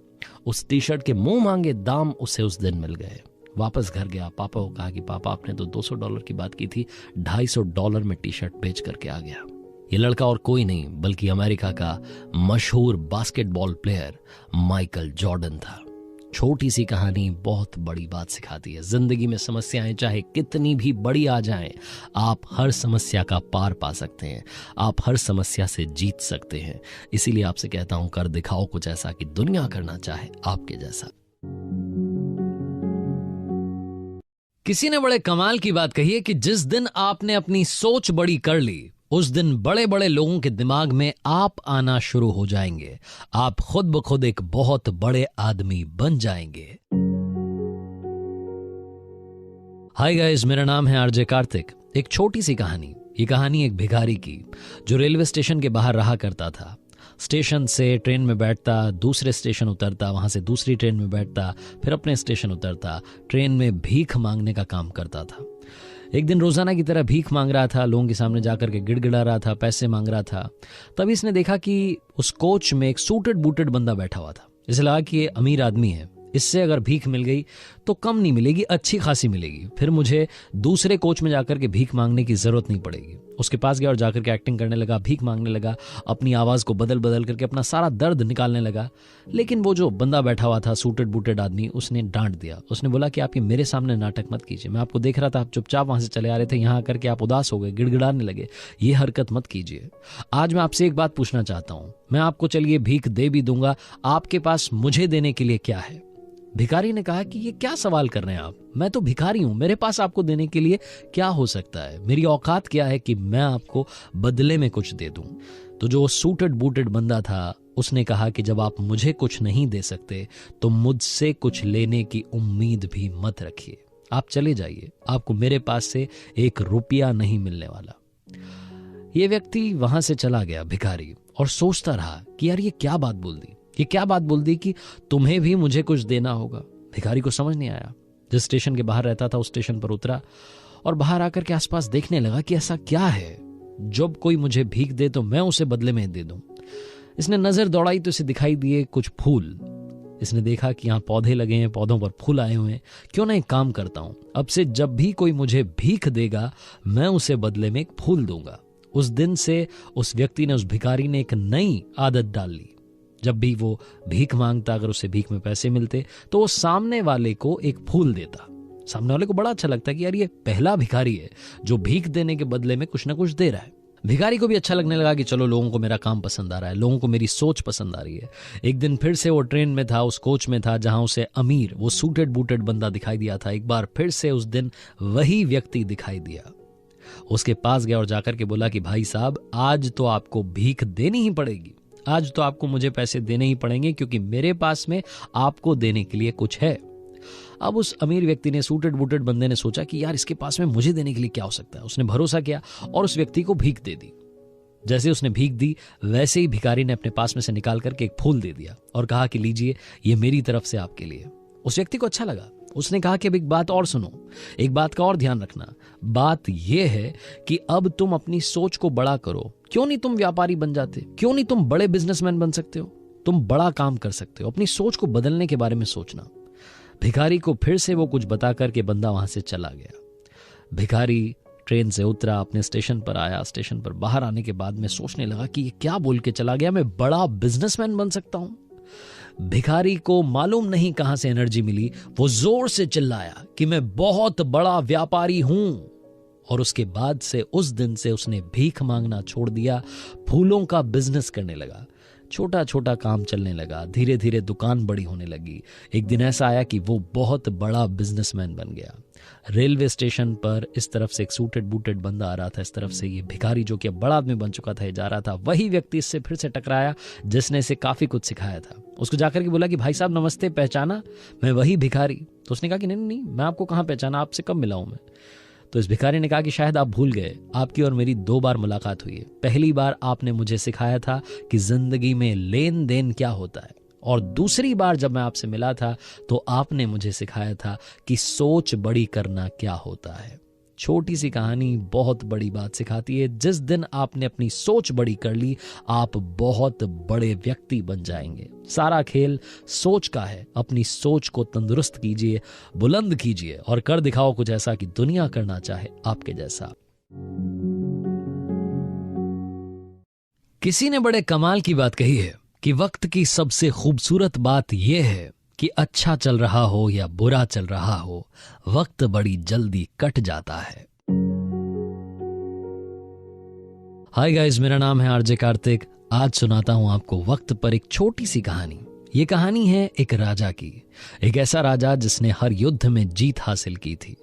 उस टी शर्ट के मुंह मांगे दाम उसे उस दिन मिल गए। वापस घर गया, पापा को कहा कि पापा आपने तो $200 की बात की थी, $250 में टी शर्ट बेच करके आ गया। ये लड़का और कोई नहीं बल्कि अमेरिका का मशहूर बास्केटबॉल प्लेयर माइकल जॉर्डन था। छोटी सी कहानी बहुत बड़ी बात सिखाती है। जिंदगी में समस्याएं चाहे कितनी भी बड़ी आ जाएं, आप हर समस्या का पार पा सकते हैं, आप हर समस्या से जीत सकते हैं। इसीलिए आपसे कहता हूं, कर दिखाओ कुछ ऐसा कि दुनिया करना चाहे आपके जैसा। किसी ने बड़े कमाल की बात कही है कि जिस दिन आपने अपनी सोच बड़ी कर ली, उस दिन बड़े बड़े लोगों के दिमाग में आप आना शुरू हो जाएंगे। आप खुद ब खुद एक बहुत बड़े आदमी बन जाएंगे। हाय गाइस, मेरा नाम है आरजे कार्तिक। एक छोटी सी कहानी। ये कहानी एक भिखारी की जो रेलवे स्टेशन के बाहर रहा करता था। स्टेशन से ट्रेन में बैठता, दूसरे स्टेशन उतरता, वहां से दूसरी ट्रेन में बैठता, फिर अपने स्टेशन उतरता, ट्रेन में भीख मांगने का काम करता था। एक दिन रोजाना की तरह भीख मांग रहा था, लोगों के सामने जाकर के गिड़गिड़ा रहा था, पैसे मांग रहा था। तभी इसने देखा कि उस कोच में एक सूटेड बूटेड बंदा बैठा हुआ था। इसे लगा कि ये अमीर आदमी है, इससे अगर भीख मिल गई तो कम नहीं मिलेगी, अच्छी खासी मिलेगी, फिर मुझे दूसरे कोच में जाकर के भीख मांगने की जरूरत नहीं पड़ेगी। उसके पास गया और जाकर के एक्टिंग करने लगा, भीख मांगने लगा, अपनी आवाज को बदल बदल करके अपना सारा दर्द निकालने लगा। लेकिन वो जो बंदा बैठा हुआ था, सूटेड बूटेड आदमी, उसने डांट दिया। उसने बोला कि आप ये मेरे सामने नाटक मत कीजिए, मैं आपको देख रहा था, आप चुपचाप वहां से चले आ रहे थे, यहाँ आकर के आप उदास हो गए, गिड़गिड़ाने लगे, ये हरकत मत कीजिए। आज मैं आपसे एक बात पूछना चाहता हूं, मैं आपको चलिए भीख दे भी दूंगा, आपके पास मुझे देने के लिए क्या है? भिखारी ने कहा कि ये क्या सवाल कर रहे हैं आप, मैं तो भिखारी हूं, मेरे पास आपको देने के लिए क्या हो सकता है, मेरी औकात क्या है कि मैं आपको बदले में कुछ दे दूं। तो जो सूटेड बूटेड बंदा था उसने कहा कि जब आप मुझे कुछ नहीं दे सकते तो मुझसे कुछ लेने की उम्मीद भी मत रखिए, आप चले जाइए, आपको मेरे पास से 1 रुपया नहीं मिलने वाला। ये व्यक्ति वहां से चला गया भिखारी, और सोचता रहा कि यार ये क्या बात बोल दी, ये क्या बात बोल दी कि तुम्हें भी मुझे कुछ देना होगा। भिखारी को समझ नहीं आया। जिस स्टेशन के बाहर रहता था उस स्टेशन पर उतरा और बाहर आकर के आसपास देखने लगा कि ऐसा क्या है, जब कोई मुझे भीख दे तो मैं उसे बदले में दे दूं। इसने नजर दौड़ाई तो इसे दिखाई दिए कुछ फूल। इसने देखा कि यहाँ पौधे लगे हैं, पौधों पर फूल आए हुए हैं, क्यों ना एक काम करता हूं, अब से जब भी कोई मुझे भीख देगा मैं उसे बदले में एक फूल दूंगा। उस दिन से उस व्यक्ति ने, उस भिखारी ने एक नई आदत डाल ली। जब भी वो भीख मांगता, अगर उसे भीख में पैसे मिलते तो वो सामने वाले को एक फूल देता। सामने वाले को बड़ा अच्छा लगता है कि यार ये पहला भिखारी है जो भीख देने के बदले में कुछ ना कुछ दे रहा है। भिखारी को भी अच्छा लगने लगा कि चलो लोगों को मेरा काम पसंद आ रहा है, लोगों को मेरी सोच पसंद आ रही है। एक दिन फिर से वो ट्रेन में था, उस कोच में था जहां उसे अमीर, वो सूटेड बूटेड बंदा दिखाई दिया था। एक बार फिर से उस दिन वही व्यक्ति दिखाई दिया। उसके पास गया और जाकर के बोला कि भाई साहब, आज तो आपको भीख देनी ही पड़ेगी, आज तो आपको मुझे पैसे देने ही पड़ेंगे, क्योंकि मेरे पास में आपको देने के लिए कुछ है। अब उस अमीर व्यक्ति ने, सूटेड बूटेड बंदे ने सोचा कि यार इसके पास में मुझे देने के लिए क्या हो सकता है। उसने भरोसा किया और उस व्यक्ति को भीख दे दी। जैसे उसने भीख दी वैसे ही भिखारी ने अपने पास में से निकाल करके एक फूल दे दिया और कहा कि लीजिए, ये मेरी तरफ से आपके लिए। उस व्यक्ति को अच्छा लगा। उसने कहा कि अब एक बात और सुनो, एक बात का और ध्यान रखना। बात यह है कि अब तुम अपनी सोच को बड़ा करो। क्यों नहीं तुम व्यापारी बन जाते, क्यों नहीं तुम बड़े बिजनेसमैन बन सकते हो, तुम बड़ा काम कर सकते हो। अपनी सोच को बदलने के बारे में सोचना। भिखारी को फिर से वो कुछ बता करके बंदा वहां से चला गया। भिखारी ट्रेन से उतरा, अपने स्टेशन पर आया। स्टेशन पर बाहर आने के बाद में सोचने लगा कि ये क्या बोल के चला गया, मैं बड़ा बिजनेसमैन बन सकता हूं। भिखारी को मालूम नहीं कहां से एनर्जी मिली, वो जोर से चिल्लाया कि मैं बहुत बड़ा व्यापारी हूं। और उसके बाद से, उस दिन से उसने भीख मांगना छोड़ दिया, फूलों का बिजनेस करने लगा। छोटा छोटा काम चलने लगा, धीरे धीरे दुकान बड़ी होने लगी। एक दिन ऐसा आया कि वो बहुत बड़ा बिजनेसमैन बन गया। रेलवे स्टेशन पर इस तरफ से एक सूटेड बूटेड बंदा आ रहा था, इस तरफ से ये भिखारी जो कि अब बड़ा आदमी बन चुका था ये जा रहा था। वही व्यक्ति इससे फिर से टकराया जिसने इसे काफी कुछ सिखाया था। उसको जाकर के बोला कि भाई साहब नमस्ते, पहचाना, मैं वही भिखारी। तो उसने कहा कि नहीं नहीं, मैं आपको कहाँ पहचाना, आपसे कब मिला हूं मैं। तो इस भिखारी ने कहा कि शायद आप भूल गए, आपकी और मेरी 2 बार मुलाकात हुई है। पहली बार आपने मुझे सिखाया था कि जिंदगी में लेन देन क्या होता है, और दूसरी बार जब मैं आपसे मिला था तो आपने मुझे सिखाया था कि सोच बड़ी करना क्या होता है। छोटी सी कहानी बहुत बड़ी बात सिखाती है। जिस दिन आपने अपनी सोच बड़ी कर ली, आप बहुत बड़े व्यक्ति बन जाएंगे। सारा खेल सोच का है। अपनी सोच को तंदुरुस्त कीजिए, बुलंद कीजिए और कर दिखाओ कुछ ऐसा कि दुनिया करना चाहे आपके जैसा। किसी ने बड़े कमाल की बात कही है कि वक्त की सबसे खूबसूरत बात यह है कि अच्छा चल रहा हो या बुरा चल रहा हो, वक्त बड़ी जल्दी कट जाता है। हाय गाइस, मेरा नाम है आरजे कार्तिक। आज सुनाता हूं आपको वक्त पर एक छोटी सी कहानी। ये कहानी है एक राजा की। एक ऐसा राजा जिसने हर युद्ध में जीत हासिल की थी।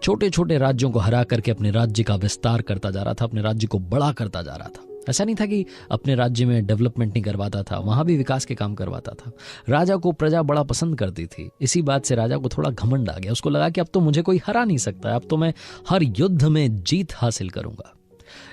छोटे छोटे राज्यों को हरा करके अपने राज्य का विस्तार करता जा रहा था, अपने राज्य को बड़ा करता जा रहा था। ऐसा नहीं था कि अपने राज्य में डेवलपमेंट नहीं करवाता था, वहां भी विकास के काम करवाता था। राजा को प्रजा बड़ा पसंद करती थी। इसी बात से राजा को थोड़ा घमंड आ गया। उसको लगा कि अब तो मुझे कोई हरा नहीं सकता, अब तो मैं हर युद्ध में जीत हासिल करूंगा।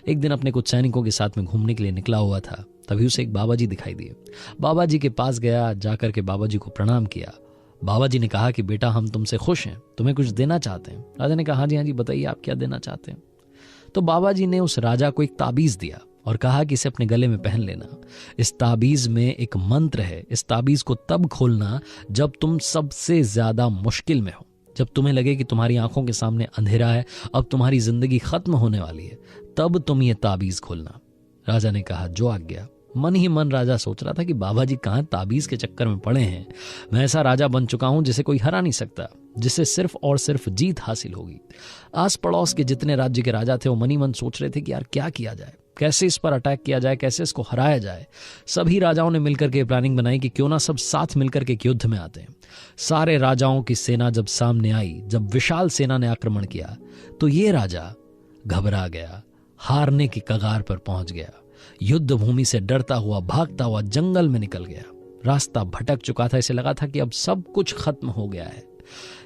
एक दिन अपने कुछ सैनिकों के साथ में घूमने के लिए निकला हुआ था, तभी उसे एक बाबा जी दिखाई दिए। बाबा जी के पास गया, जाकर के बाबा जी को प्रणाम किया। बाबा जी ने कहा कि बेटा, हम तुमसे खुश हैं, तुम्हें कुछ देना चाहते हैं। राजा ने कहा हाँ जी बताइए, आप क्या देना चाहते हैं। तो बाबा जी ने उस राजा को एक ताबीज दिया और कहा कि इसे अपने गले में पहन लेना। इस ताबीज में एक मंत्र है। इस ताबीज को तब खोलना जब तुम सबसे ज्यादा मुश्किल में हो, जब तुम्हें लगे कि तुम्हारी आंखों के सामने अंधेरा है, अब तुम्हारी जिंदगी खत्म होने वाली है, तब तुम ये ताबीज खोलना। राजा ने कहा जो आज्ञा। मन ही मन राजा सोच रहा था कि बाबा जी कहां ताबीज के चक्कर में पड़े हैं। मैं ऐसा राजा बन चुका हूं जिसे कोई हरा नहीं सकता, जिससे सिर्फ और सिर्फ जीत हासिल होगी। आस पड़ोस के जितने राज्य के राजा थे वो मन ही मन सोच रहे थे कि यार क्या किया जाए, कैसे इस पर अटैक किया जाए, कैसे इसको हराया जाए। सभी राजाओं ने मिलकर के प्लानिंग बनाई कि क्यों ना सब साथ मिलकर के युद्ध में आते हैं। सारे राजाओं की सेना जब सामने आई, जब विशाल सेना ने आक्रमण किया, तो ये राजा घबरा गया, हारने की कगार पर पहुंच गया। युद्ध भूमि से डरता हुआ, भागता हुआ जंगल में निकल गया। रास्ता भटक चुका था, इसे लगा था कि अब सब कुछ खत्म हो गया है।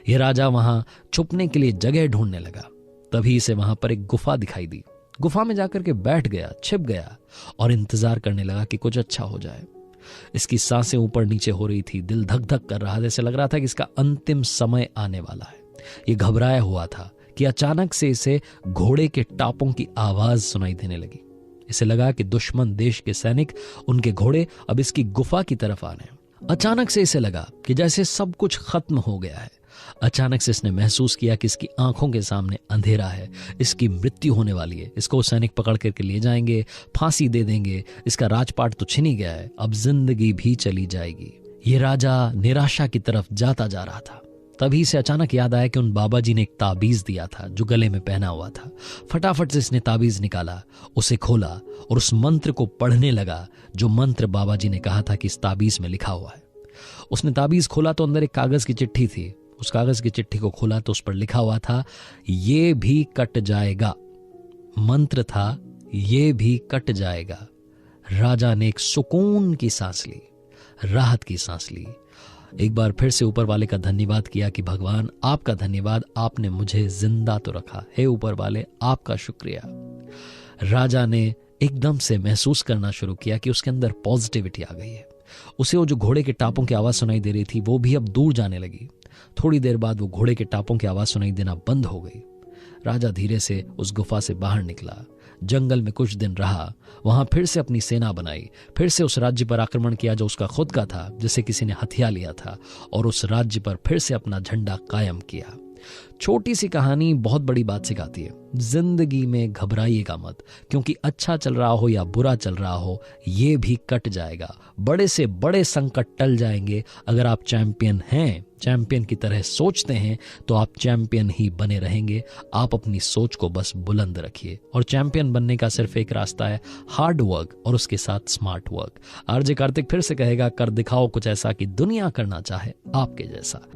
यह राजा वहां छुपने के लिए जगह ढूंढने लगा। तभी इसे वहां पर एक गुफा दिखाई दी। गुफा में जाकर के बैठ गया, छिप गया और इंतजार करने लगा कि कुछ अच्छा हो जाए। इसकी सांसें ऊपर नीचे हो रही थी, दिल धक धक कर रहा था। जैसे लग रहा था कि इसका अंतिम समय आने वाला है। ये घबराया हुआ था कि अचानक से इसे घोड़े के टापों की आवाज सुनाई देने लगी। इसे लगा कि दुश्मन देश के सैनिक, उनके घोड़े अब इसकी गुफा की तरफ आ रहे हैं। अचानक से इसे लगा कि जैसे सब कुछ खत्म हो गया है। अचानक से इसने महसूस किया कि इसकी आंखों के सामने अंधेरा है, इसकी मृत्यु होने वाली है। इसको सैनिक पकड़ करके ले जाएंगे, फांसी दे देंगे। इसका राजपाट तो छिन ही गया है, अब जिंदगी भी चली जाएगी। ये राजा निराशा की तरफ जाता जा रहा था। तभी इसे अचानक याद आया कि उन बाबा जी ने एक ताबीज दिया था जो गले में पहना हुआ था। फटाफट से इसने ताबीज निकाला, उसे खोला और उस मंत्र को पढ़ने लगा जो मंत्र बाबा जी ने कहा था कि इस ताबीज में लिखा हुआ है। उसने ताबीज खोला तो अंदर एक कागज की चिट्ठी थी। उस कागज की चिट्ठी को खोला तो उस पर लिखा हुआ था, ये भी कट जाएगा। मंत्र था, ये भी कट जाएगा। राजा ने एक सुकून की सांस ली, राहत की सांस ली। एक बार फिर से ऊपर वाले का धन्यवाद किया कि भगवान आपका धन्यवाद, आपने मुझे जिंदा तो रखा। हे ऊपर वाले, आपका शुक्रिया। राजा ने एकदम से महसूस करना शुरू किया कि उसके अंदर पॉजिटिविटी आ गई है। उसे वो जो घोड़े के टापों की आवाज सुनाई दे रही थी वो भी अब दूर जाने लगी। थोड़ी देर बाद वो घोड़े के टापों की आवाज सुनाई देना बंद हो गई। राजा धीरे से उस गुफा से बाहर निकला, जंगल में कुछ दिन रहा, वहां फिर से अपनी सेना बनाई, फिर से उस राज्य पर आक्रमण किया जो उसका खुद का था, जिसे किसी ने हथिया लिया था, और उस राज्य पर फिर से अपना झंडा कायम किया। छोटी सी कहानी बहुत बड़ी बात सिखाती है। जिंदगी में घबराइएगा मत, क्योंकि अच्छा चल रहा हो या बुरा चल रहा हो, ये भी कट जाएगा। बड़े से बड़े संकट टल जाएंगे। अगर आप चैंपियन हैं, चैंपियन की तरह सोचते हैं, तो आप चैंपियन ही बने रहेंगे। आप अपनी सोच को बस बुलंद रखिए, और चैंपियन बनने का सिर्फ एक रास्ता है, हार्ड वर्क और उसके साथ स्मार्ट वर्क। आरजे कार्तिक फिर से कहेगा, कर दिखाओ कुछ ऐसा कि दुनिया करना चाहे आपके जैसा।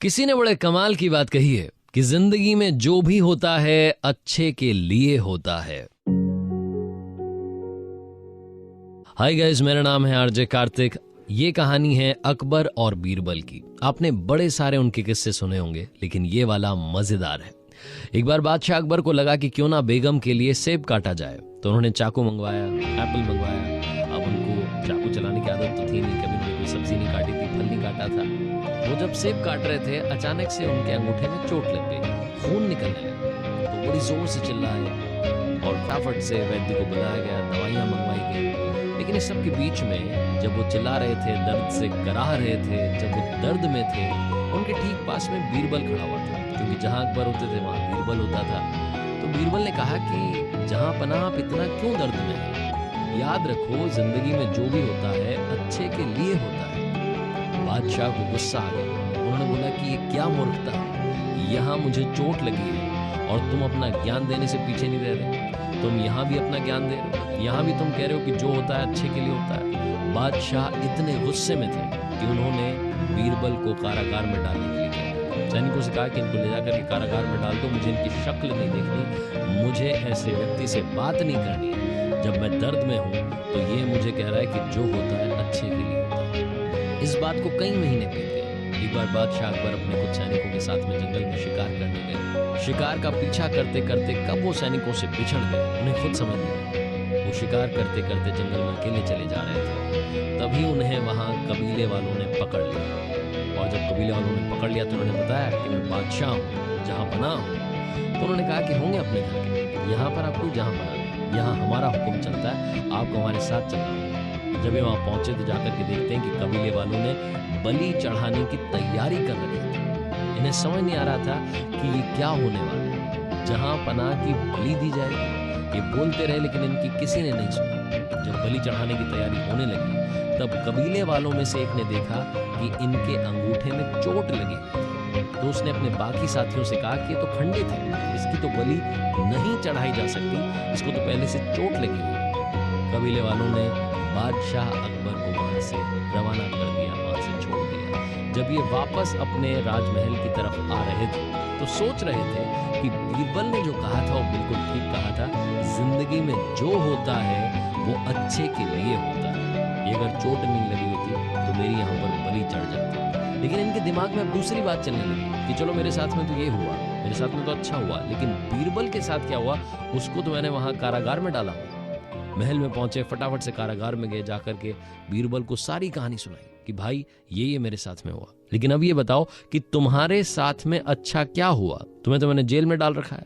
किसी ने बड़े कमाल की बात कही है कि जिंदगी में जो भी होता है अच्छे के लिए होता है। हाय गाइस, मेरा नाम है आरजे कार्तिक। ये कहानी है अकबर और बीरबल की। आपने बड़े सारे उनके किस्से सुने होंगे, लेकिन ये वाला मजेदार है। एक बार बादशाह अकबर को लगा कि क्यों ना बेगम के लिए सेब काटा जाए, तो उन्होंने चाकू मंगवाया, एप्पल मंगवाया। अब उनको चाकू चलाने की आदत तो थी नहीं, कभी उन्होंने कोई सब्जी नहीं काटी थी, फल नहीं काटा था। वो जब सेब काट रहे थे, अचानक से उनके अंगूठे में चोट लग गई, खून निकलने लगा। तो बड़ी जोर से चिल्लाए और फटाफट से वैद्य को बुलाया गया, दवाइयां मंगवाई गई। लेकिन इस सब के बीच में जब वो चिल्ला रहे थे, दर्द से कराह रहे थे, जब वो दर्द में थे, उनके ठीक पास में बीरबल खड़ा हुआ था, क्योंकि जहां अकबर होते थे वहां बीरबल होता था। तो बीरबल ने कहा कि जहां पनाह आप इतना क्यों दर्द में हैं? याद रखो, जिंदगी में जो भी होता है अच्छे के लिए होता है। बादशाह को गुस्सा आ गया। उन्होंने बोला कि ये क्या मूर्खता है, यहाँ मुझे चोट लगी है और तुम अपना ज्ञान देने से पीछे नहीं रह रहे। तुम यहाँ भी अपना ज्ञान दे रहे हो, यहाँ भी तुम कह रहे हो कि जो होता है अच्छे के लिए होता है। बादशाह इतने गुस्से में थे कि उन्होंने बीरबल को कारागार में डालने के लिए कहा। सैनिकों से कहा कि इनको ले जाकर के कारागार में डाल दो, मुझे इनकी शक्ल नहीं देखनी, मुझे ऐसे व्यक्ति से बात नहीं करनी है। जब मैं दर्द में हूँ तो ये मुझे कह रहा है कि जो होता है अच्छे के लिए होता है। इस बात को कई महीने बीत गए। एक बार बादशाह अकबर अपने कुछ सैनिकों के साथ में जंगल में शिकार करने गए। शिकार का पीछा करते करते कब वो सैनिकों से बिछड़ गए, उन्हें खुद समझ नहीं आया। वो शिकार करते करते जंगल में अकेले चले जा रहे थे। तभी उन्हें वहां कबीले वालों ने पकड़ लिया, और जब कबीले वालों ने पकड़ लिया तो उन्होंने बताया कि मैं बादशाह हूँ, जहाँ पनाह हूँ। तो उन्होंने कहा कि होंगे अपने घर के, यहाँ पर आपको जहाँ पनाह नहीं, यहाँ हमारा हुक्म चलता है, आपको हमारे साथ चलना होगा। जब वे वहां पहुंचे तो जाकर के देखते हैं कि कबीले वालों ने बलि चढ़ाने की तैयारी कर रखी थी। इन्हें समझ नहीं आ रहा था कि ये क्या होने वाला है, जहां पनाह की बलि दी जाएगी। ये बोलते रहे लेकिन इनकी किसी ने नहीं सुना। जब बलि चढ़ाने की तैयारी होने लगी तब कबीले वालों में से एक ने देखा कि इनके अंगूठे में चोट लगी हुई थी। तो तो उसने अपने बाकी साथियों से कहा कि ये तो खंडित है, इसकी तो बलि नहीं चढ़ाई जा सकती, इसको तो पहले से चोट लगी हुई है। कबीले वालों ने बादशाह अकबर को वहां से रवाना कर दिया, वहां से छोड़ दिया। जब ये वापस अपने राजमहल की तरफ आ रहे थे तो सोच रहे थे कि बीरबल ने जो कहा था वो बिल्कुल ठीक कहा था, जिंदगी में जो होता है वो अच्छे के लिए होता है। ये अगर चोट नहीं लगी होती तो मेरी यहाँ पर बलि चढ़ जाती। लेकिन इनके दिमाग में अब दूसरी बात चलने लगी कि चलो मेरे साथ में तो ये हुआ, मेरे साथ में तो अच्छा हुआ, लेकिन बीरबल के साथ क्या हुआ, उसको तो मैंने वहां कारागार में डाला हुआ। महल में पहुंचे, फटाफट से कारागार में गए, जाकर के बीरबल को सारी कहानी सुनाई कि भाई ये मेरे साथ में हुआ, लेकिन अब ये बताओ कि तुम्हारे साथ में अच्छा क्या हुआ, तुम्हें तो मैंने जेल में डाल रखा है।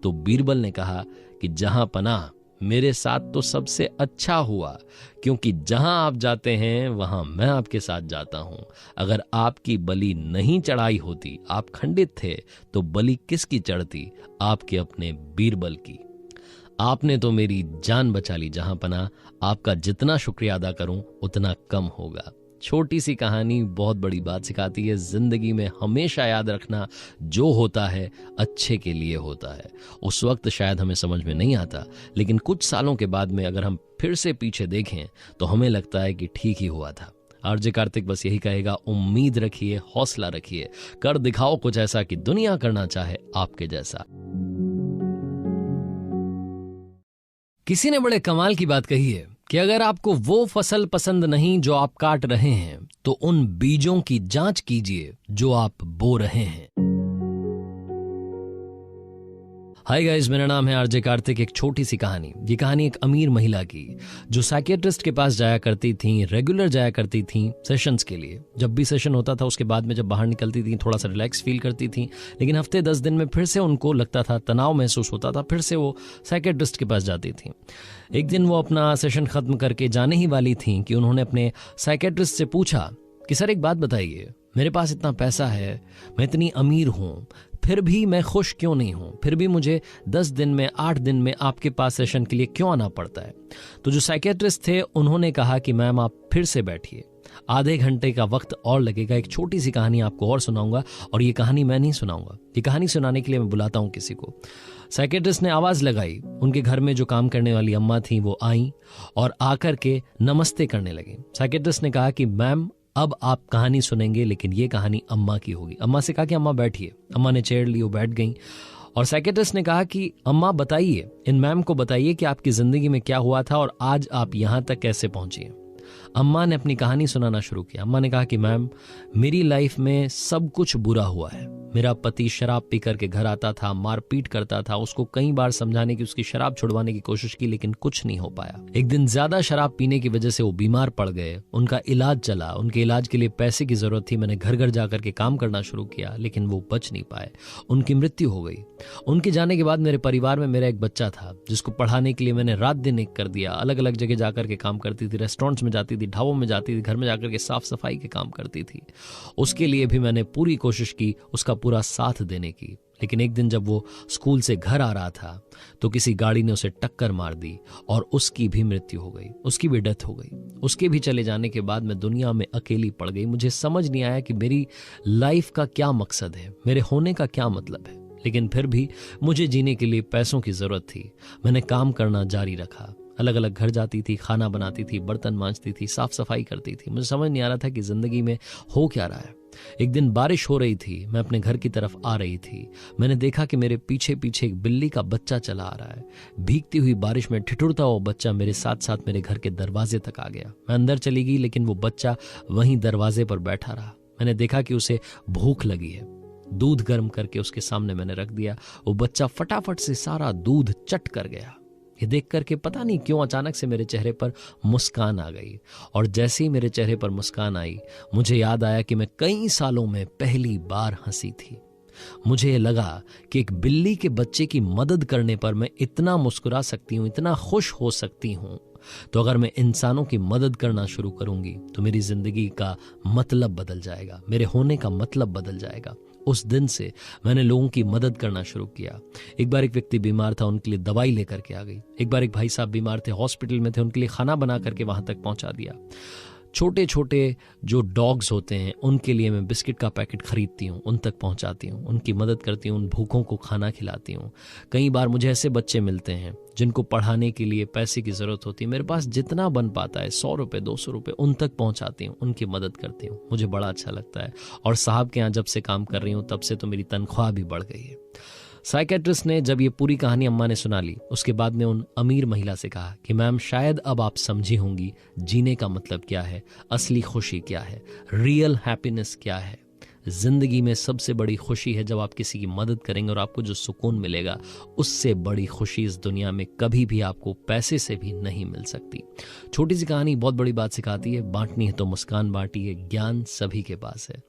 तो बीरबल ने कहा कि जहां पनाह, मेरे साथ तो सबसे अच्छा हुआ, क्योंकि जहां आप जाते हैं वहां मैं आपके साथ जाता हूं। अगर आपकी बलि नहीं चढ़ाई होती, आप खंडित थे, तो बलि किसकी चढ़ती? आपके अपने बीरबल की। आपने तो मेरी जान बचा ली जहां पनाह, आपका जितना शुक्रिया अदा करूं उतना कम होगा। छोटी सी कहानी बहुत बड़ी बात सिखाती है। जिंदगी में हमेशा याद रखना, जो होता है अच्छे के लिए होता है। उस वक्त शायद हमें समझ में नहीं आता, लेकिन कुछ सालों के बाद में अगर हम फिर से पीछे देखें तो हमें लगता है कि ठीक ही हुआ था। आरजे कार्तिक बस यही कहेगा, उम्मीद रखिए, हौसला रखिए, कर दिखाओ कुछ ऐसा कि दुनिया करना चाहे आपके जैसा। किसी ने बड़े कमाल की बात कही है कि अगर आपको वो फसल पसंद नहीं जो आप काट रहे हैं, तो उन बीजों की जांच कीजिए जो आप बो रहे हैं। हाय गाइस, मेरा नाम है आरजे कार्तिक। एक छोटी सी कहानी। ये कहानी एक अमीर महिला की जो साइकियाट्रिस्ट के पास जाया करती थी, रेगुलर जाया करती थी सेशंस के लिए। जब भी सेशन होता था उसके बाद में जब बाहर निकलती थी थोड़ा सा रिलैक्स फील करती थी, लेकिन हफ्ते 10 दिन में फिर से उनको लगता था, तनाव महसूस होता था, फिर से वो साइकियाट्रिस्ट के पास जाती थी। एक दिन वो अपना सेशन खत्म करके जाने ही वाली थी कि उन्होंने अपने साइकियाट्रिस्ट से पूछा कि सर एक बात बताइए, मेरे पास इतना पैसा है, मैं इतनी अमीर हूं, फिर भी मैं खुश क्यों नहीं हूं? फिर भी मुझे 10 दिन में, 8 दिन में आपके पास सेशन के लिए क्यों आना पड़ता है? तो जो साइकियाट्रिस्ट थे उन्होंने कहा कि मैम आप फिर से बैठिए, आधे घंटे का वक्त और लगेगा। एक छोटी सी कहानी आपको और सुनाऊंगा, और ये कहानी मैं नहीं सुनाऊंगा, ये कहानी सुनाने के लिए मैं बुलाता हूं किसी को। साइकियाट्रिस्ट ने आवाज लगाई, उनके घर में जो काम करने वाली अम्मा थी वो आई और आकर के नमस्ते करने लगी। साइकियाट्रिस्ट ने कहा कि मैम अब आप कहानी सुनेंगे, लेकिन ये कहानी अम्मा की होगी। अम्मा से कहा कि अम्मा बैठिए। अम्मा ने चेयर ली, वो बैठ गई और साइकियाट्रिस्ट ने कहा कि अम्मा बताइए, इन मैम को बताइए कि आपकी जिंदगी में क्या हुआ था और आज आप यहां तक कैसे पहुंची। अम्मा ने अपनी कहानी सुनाना शुरू किया। अम्मा ने कहा कि मैम मेरी लाइफ में सब कुछ बुरा हुआ है। मेरा पति शराब पी करके घर आता था, मारपीट करता था। उसको कई बार समझाने की, उसकी शराब छुड़वाने की कोशिश की, लेकिन कुछ नहीं हो पाया। एक दिन ज्यादा शराब पीने की वजह से वो बीमार पड़ गए। उनका इलाज चला, उनके इलाज के लिए पैसे की जरूरत थी। मैंने घर घर जाकर के काम करना शुरू किया, लेकिन वो बच नहीं पाए, उनकी मृत्यु हो गई। उनके जाने के बाद मेरे परिवार में मेरा एक बच्चा था जिसको पढ़ाने के लिए मैंने रात दिन एक कर दिया। अलग अलग जगह जाकर के काम करती थी, रेस्टोरेंट्स में जाती थी, ढाबों में जाती थी, घर में जाकर के साफ सफाई के काम करती थी। उसके लिए भी मैंने पूरी कोशिश की उसका पूरा साथ देने की। लेकिन एक दिन जब वो स्कूल से घर आ रहा था तो किसी गाड़ी ने उसे टक्कर मार दी और उसकी भी मृत्यु हो गई, उसकी भी डेथ हो गई। उसके भी चले जाने के बाद मैं दुनिया में अकेली पड़ गई। मुझे समझ नहीं आया कि मेरी लाइफ का क्या मकसद है, मेरे होने का क्या मतलब है। लेकिन फिर भी मुझे जीने के लिए पैसों की जरूरत थी। मैंने काम करना जारी रखा, अलग अलग घर जाती थी, खाना बनाती थी, बर्तन मांजती थी, साफ सफाई करती थी। मुझे समझ नहीं आ रहा था कि जिंदगी में हो क्या रहा है। एक दिन बारिश हो रही थी, मैं अपने घर की तरफ आ रही थी। मैंने देखा कि मेरे पीछे पीछे एक बिल्ली का बच्चा चला आ रहा है। भीगती हुई बारिश में ठिठुरता हुआ बच्चा मेरे साथ साथ मेरे घर के दरवाजे तक आ गया। मैं अंदर चली गई, लेकिन वो बच्चा वहीं दरवाजे पर बैठा रहा। मैंने देखा कि उसे भूख लगी है। दूध गर्म करके उसके सामने मैंने रख दिया। वो बच्चा फटाफट से सारा दूध चट कर गया। ये देख करके पता नहीं क्यों अचानक से मेरे चेहरे पर मुस्कान आ गई, और जैसे ही मेरे चेहरे पर मुस्कान आई मुझे याद आया कि मैं कई सालों में पहली बार हंसी थी। मुझे ये लगा कि एक बिल्ली के बच्चे की मदद करने पर मैं इतना मुस्कुरा सकती हूँ, इतना खुश हो सकती हूँ, तो अगर मैं इंसानों की मदद करना शुरू करूंगी तो मेरी जिंदगी का मतलब बदल जाएगा, मेरे होने का मतलब बदल जाएगा। उस दिन से मैंने लोगों की मदद करना शुरू किया। एक बार एक व्यक्ति बीमार था, उनके लिए दवाई लेकर के आ गई। एक बार एक भाई साहब बीमार थे, हॉस्पिटल में थे, उनके लिए खाना बना करके वहां तक पहुंचा दिया। छोटे छोटे जो डॉग्स होते हैं उनके लिए मैं बिस्किट का पैकेट खरीदती हूँ, उन तक पहुँचाती हूँ, उनकी मदद करती हूँ, उन भूखों को खाना खिलाती हूँ। कई बार मुझे ऐसे बच्चे मिलते हैं जिनको पढ़ाने के लिए पैसे की ज़रूरत होती है, मेरे पास जितना बन पाता है 100 रुपये 200 रुपये उन तक पहुँचाती हूँ, उनकी मदद करती हूँ। मुझे बड़ा अच्छा लगता है। और साहब के यहाँ जब से काम कर रही हूँ तब से तो मेरी तनख्वाह भी बढ़ गई है। साइकेट्रिस्ट ने जब ये पूरी कहानी अम्मा ने सुना ली, उसके बाद ने उन अमीर महिला से कहा कि मैम शायद अब आप समझी होंगी जीने का मतलब क्या है, असली खुशी क्या है, रियल हैप्पीनेस क्या है। जिंदगी में सबसे बड़ी खुशी है जब आप किसी की मदद करेंगे और आपको जो सुकून मिलेगा, उससे बड़ी खुशी इस दुनिया में कभी भी आपको पैसे से भी नहीं मिल सकती। छोटी सी कहानी बहुत बड़ी बात सिखाती है। बांटनी है तो मुस्कान बांटिए, ज्ञान सभी के पास है।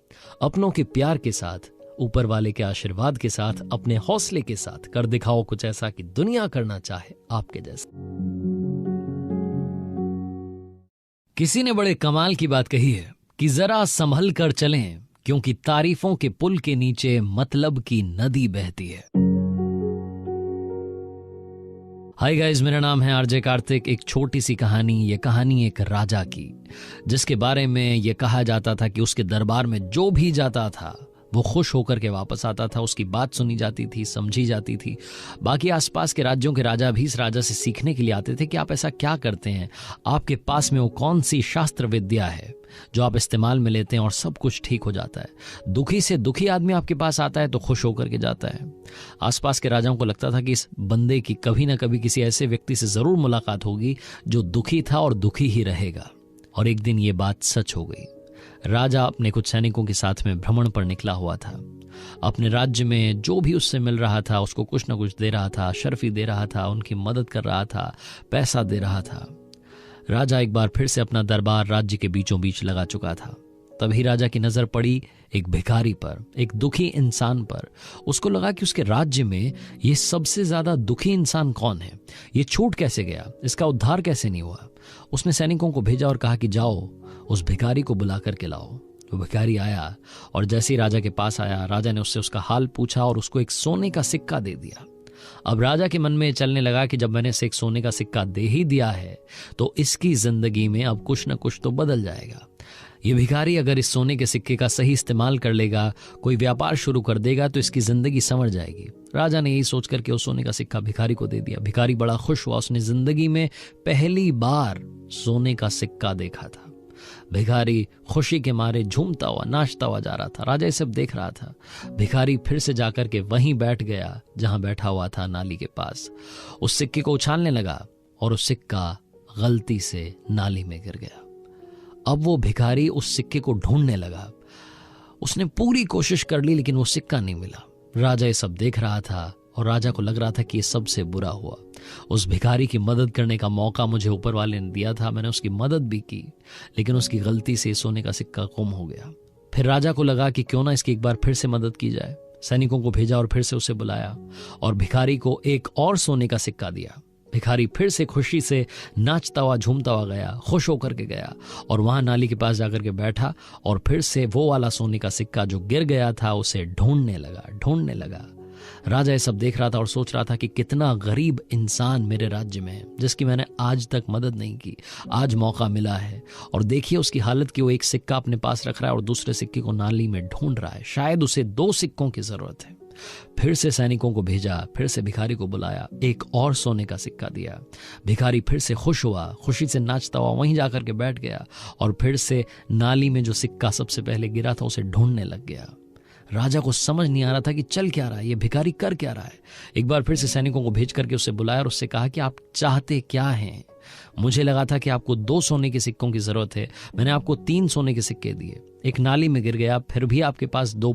अपनों के प्यार के साथ, ऊपर वाले के आशीर्वाद के साथ, अपने हौसले के साथ कर दिखाओ कुछ ऐसा कि दुनिया करना चाहे आपके जैसा। किसी ने बड़े कमाल की बात कही है कि जरा संभल कर चलें, क्योंकि तारीफों के पुल के नीचे मतलब की नदी बहती है। हाय गाइस, मेरा नाम है आरजे कार्तिक। एक छोटी सी कहानी, ये कहानी एक राजा की, जिसके बारे में ये कहा जाता था कि उसके दरबार में जो भी जाता था वो खुश होकर के वापस आता था, उसकी बात सुनी जाती थी, समझी जाती थी। बाकी आसपास के राज्यों के राजा भी इस राजा से सीखने के लिए आते थे कि आप ऐसा क्या करते हैं, आपके पास में वो कौन सी शास्त्र विद्या है जो आप इस्तेमाल में लेते हैं और सब कुछ ठीक हो जाता है। दुखी से दुखी आदमी आपके पास आता है तो खुश होकर के जाता है। आसपास के राजाओं को लगता था कि इस बंदे की कभी ना कभी किसी ऐसे व्यक्ति से जरूर मुलाकात होगी जो दुखी था और दुखी ही रहेगा। और एक दिन ये बात सच हो गई। राजा अपने कुछ सैनिकों के साथ में भ्रमण पर निकला हुआ था। अपने राज्य में जो भी उससे मिल रहा था उसको कुछ ना कुछ दे रहा था, शर्फी दे रहा था, उनकी मदद कर रहा था, पैसा दे रहा था। राजा एक बार फिर से अपना दरबार राज्य के बीचों बीच लगा चुका था। तभी राजा की नजर पड़ी एक भिखारी पर, एक दुखी इंसान पर। उसको लगा कि उसके राज्य में ये सबसे ज्यादा दुखी इंसान कौन है, ये छूट कैसे गया, इसका उद्धार कैसे नहीं हुआ। उसने सैनिकों को भेजा और कहा कि जाओ उस भिखारी को बुला करके लाओ। वो भिखारी आया और जैसे ही राजा के पास आया, राजा ने उससे उसका हाल पूछा और उसको एक सोने का सिक्का दे दिया। अब राजा के मन में चलने लगा कि जब मैंने इसे एक सोने का सिक्का दे ही दिया है तो इसकी जिंदगी में अब कुछ न कुछ तो बदल जाएगा। ये भिखारी अगर इस सोने के सिक्के का सही इस्तेमाल कर लेगा, कोई व्यापार शुरू कर देगा तो इसकी जिंदगी संवर जाएगी। राजा ने यही सोचकर के उस सोने का सिक्का भिखारी को दे दिया। भिखारी बड़ा खुश हुआ, उसने जिंदगी में पहली बार सोने का सिक्का देखा था। भिखारी खुशी के मारे झूमता हुआ, नाचता हुआ जा रहा था। राजा ये सब देख रहा था। भिखारी फिर से जाकर के वहीं बैठ गया जहां बैठा हुआ था, नाली के पास। उस सिक्के को उछालने लगा और उस सिक्का गलती से नाली में गिर गया। अब वो भिखारी उस सिक्के को ढूंढने लगा। उसने पूरी कोशिश कर ली लेकिन वो सिक्का नहीं मिला। राजा ये सब देख रहा था और राजा को लग रहा था कि ये सबसे बुरा हुआ। उस भिखारी की मदद करने का मौका मुझे ऊपर वाले ने दिया था, मैंने उसकी मदद भी की, लेकिन उसकी गलती से सोने का सिक्का गुम हो गया। फिर राजा को लगा कि क्यों ना इसकी एक बार फिर से मदद की जाए। सैनिकों को भेजा और फिर से उसे बुलाया और भिखारी को एक और सोने का सिक्का दिया। भिखारी फिर से खुशी से नाचता हुआ, झूमता हुआ गया, खुश होकर के गया और वहां नाली के पास जाकर के बैठा और फिर से वो वाला सोने का सिक्का जो गिर गया था उसे ढूंढने लगा। राजा ये सब देख रहा था और सोच रहा था कि कितना गरीब इंसान मेरे राज्य में है जिसकी मैंने आज तक मदद नहीं की। आज मौका मिला है और देखिए उसकी हालत कि वो एक सिक्का अपने पास रख रहा है और दूसरे सिक्के को नाली में ढूंढ रहा है। शायद उसे 2 सिक्कों की जरूरत है। फिर से सैनिकों को भेजा, फिर से भिखारी को बुलाया, एक और सोने का सिक्का दिया। भिखारी फिर से खुश हुआ, खुशी से नाचता हुआ वहीं जाकर के बैठ गया और फिर से नाली में जो सिक्का सबसे पहले गिरा था उसे ढूंढने लग गया। राजा को समझ नहीं आ रहा था कि चल क्या रहा है, ये भिखारी कर क्या रहा है। एक बार फिर से सैनिकों को भेज करके उससे बुलाया और उससे कहा कि आप चाहते क्या हैं। मुझे लगा था कि आपको 2 सोने के सिक्कों की जरूरत है, मैंने आपको 3 सोने के सिक्के दिए, एक नाली में गिर गया, फिर भी आपके पास 2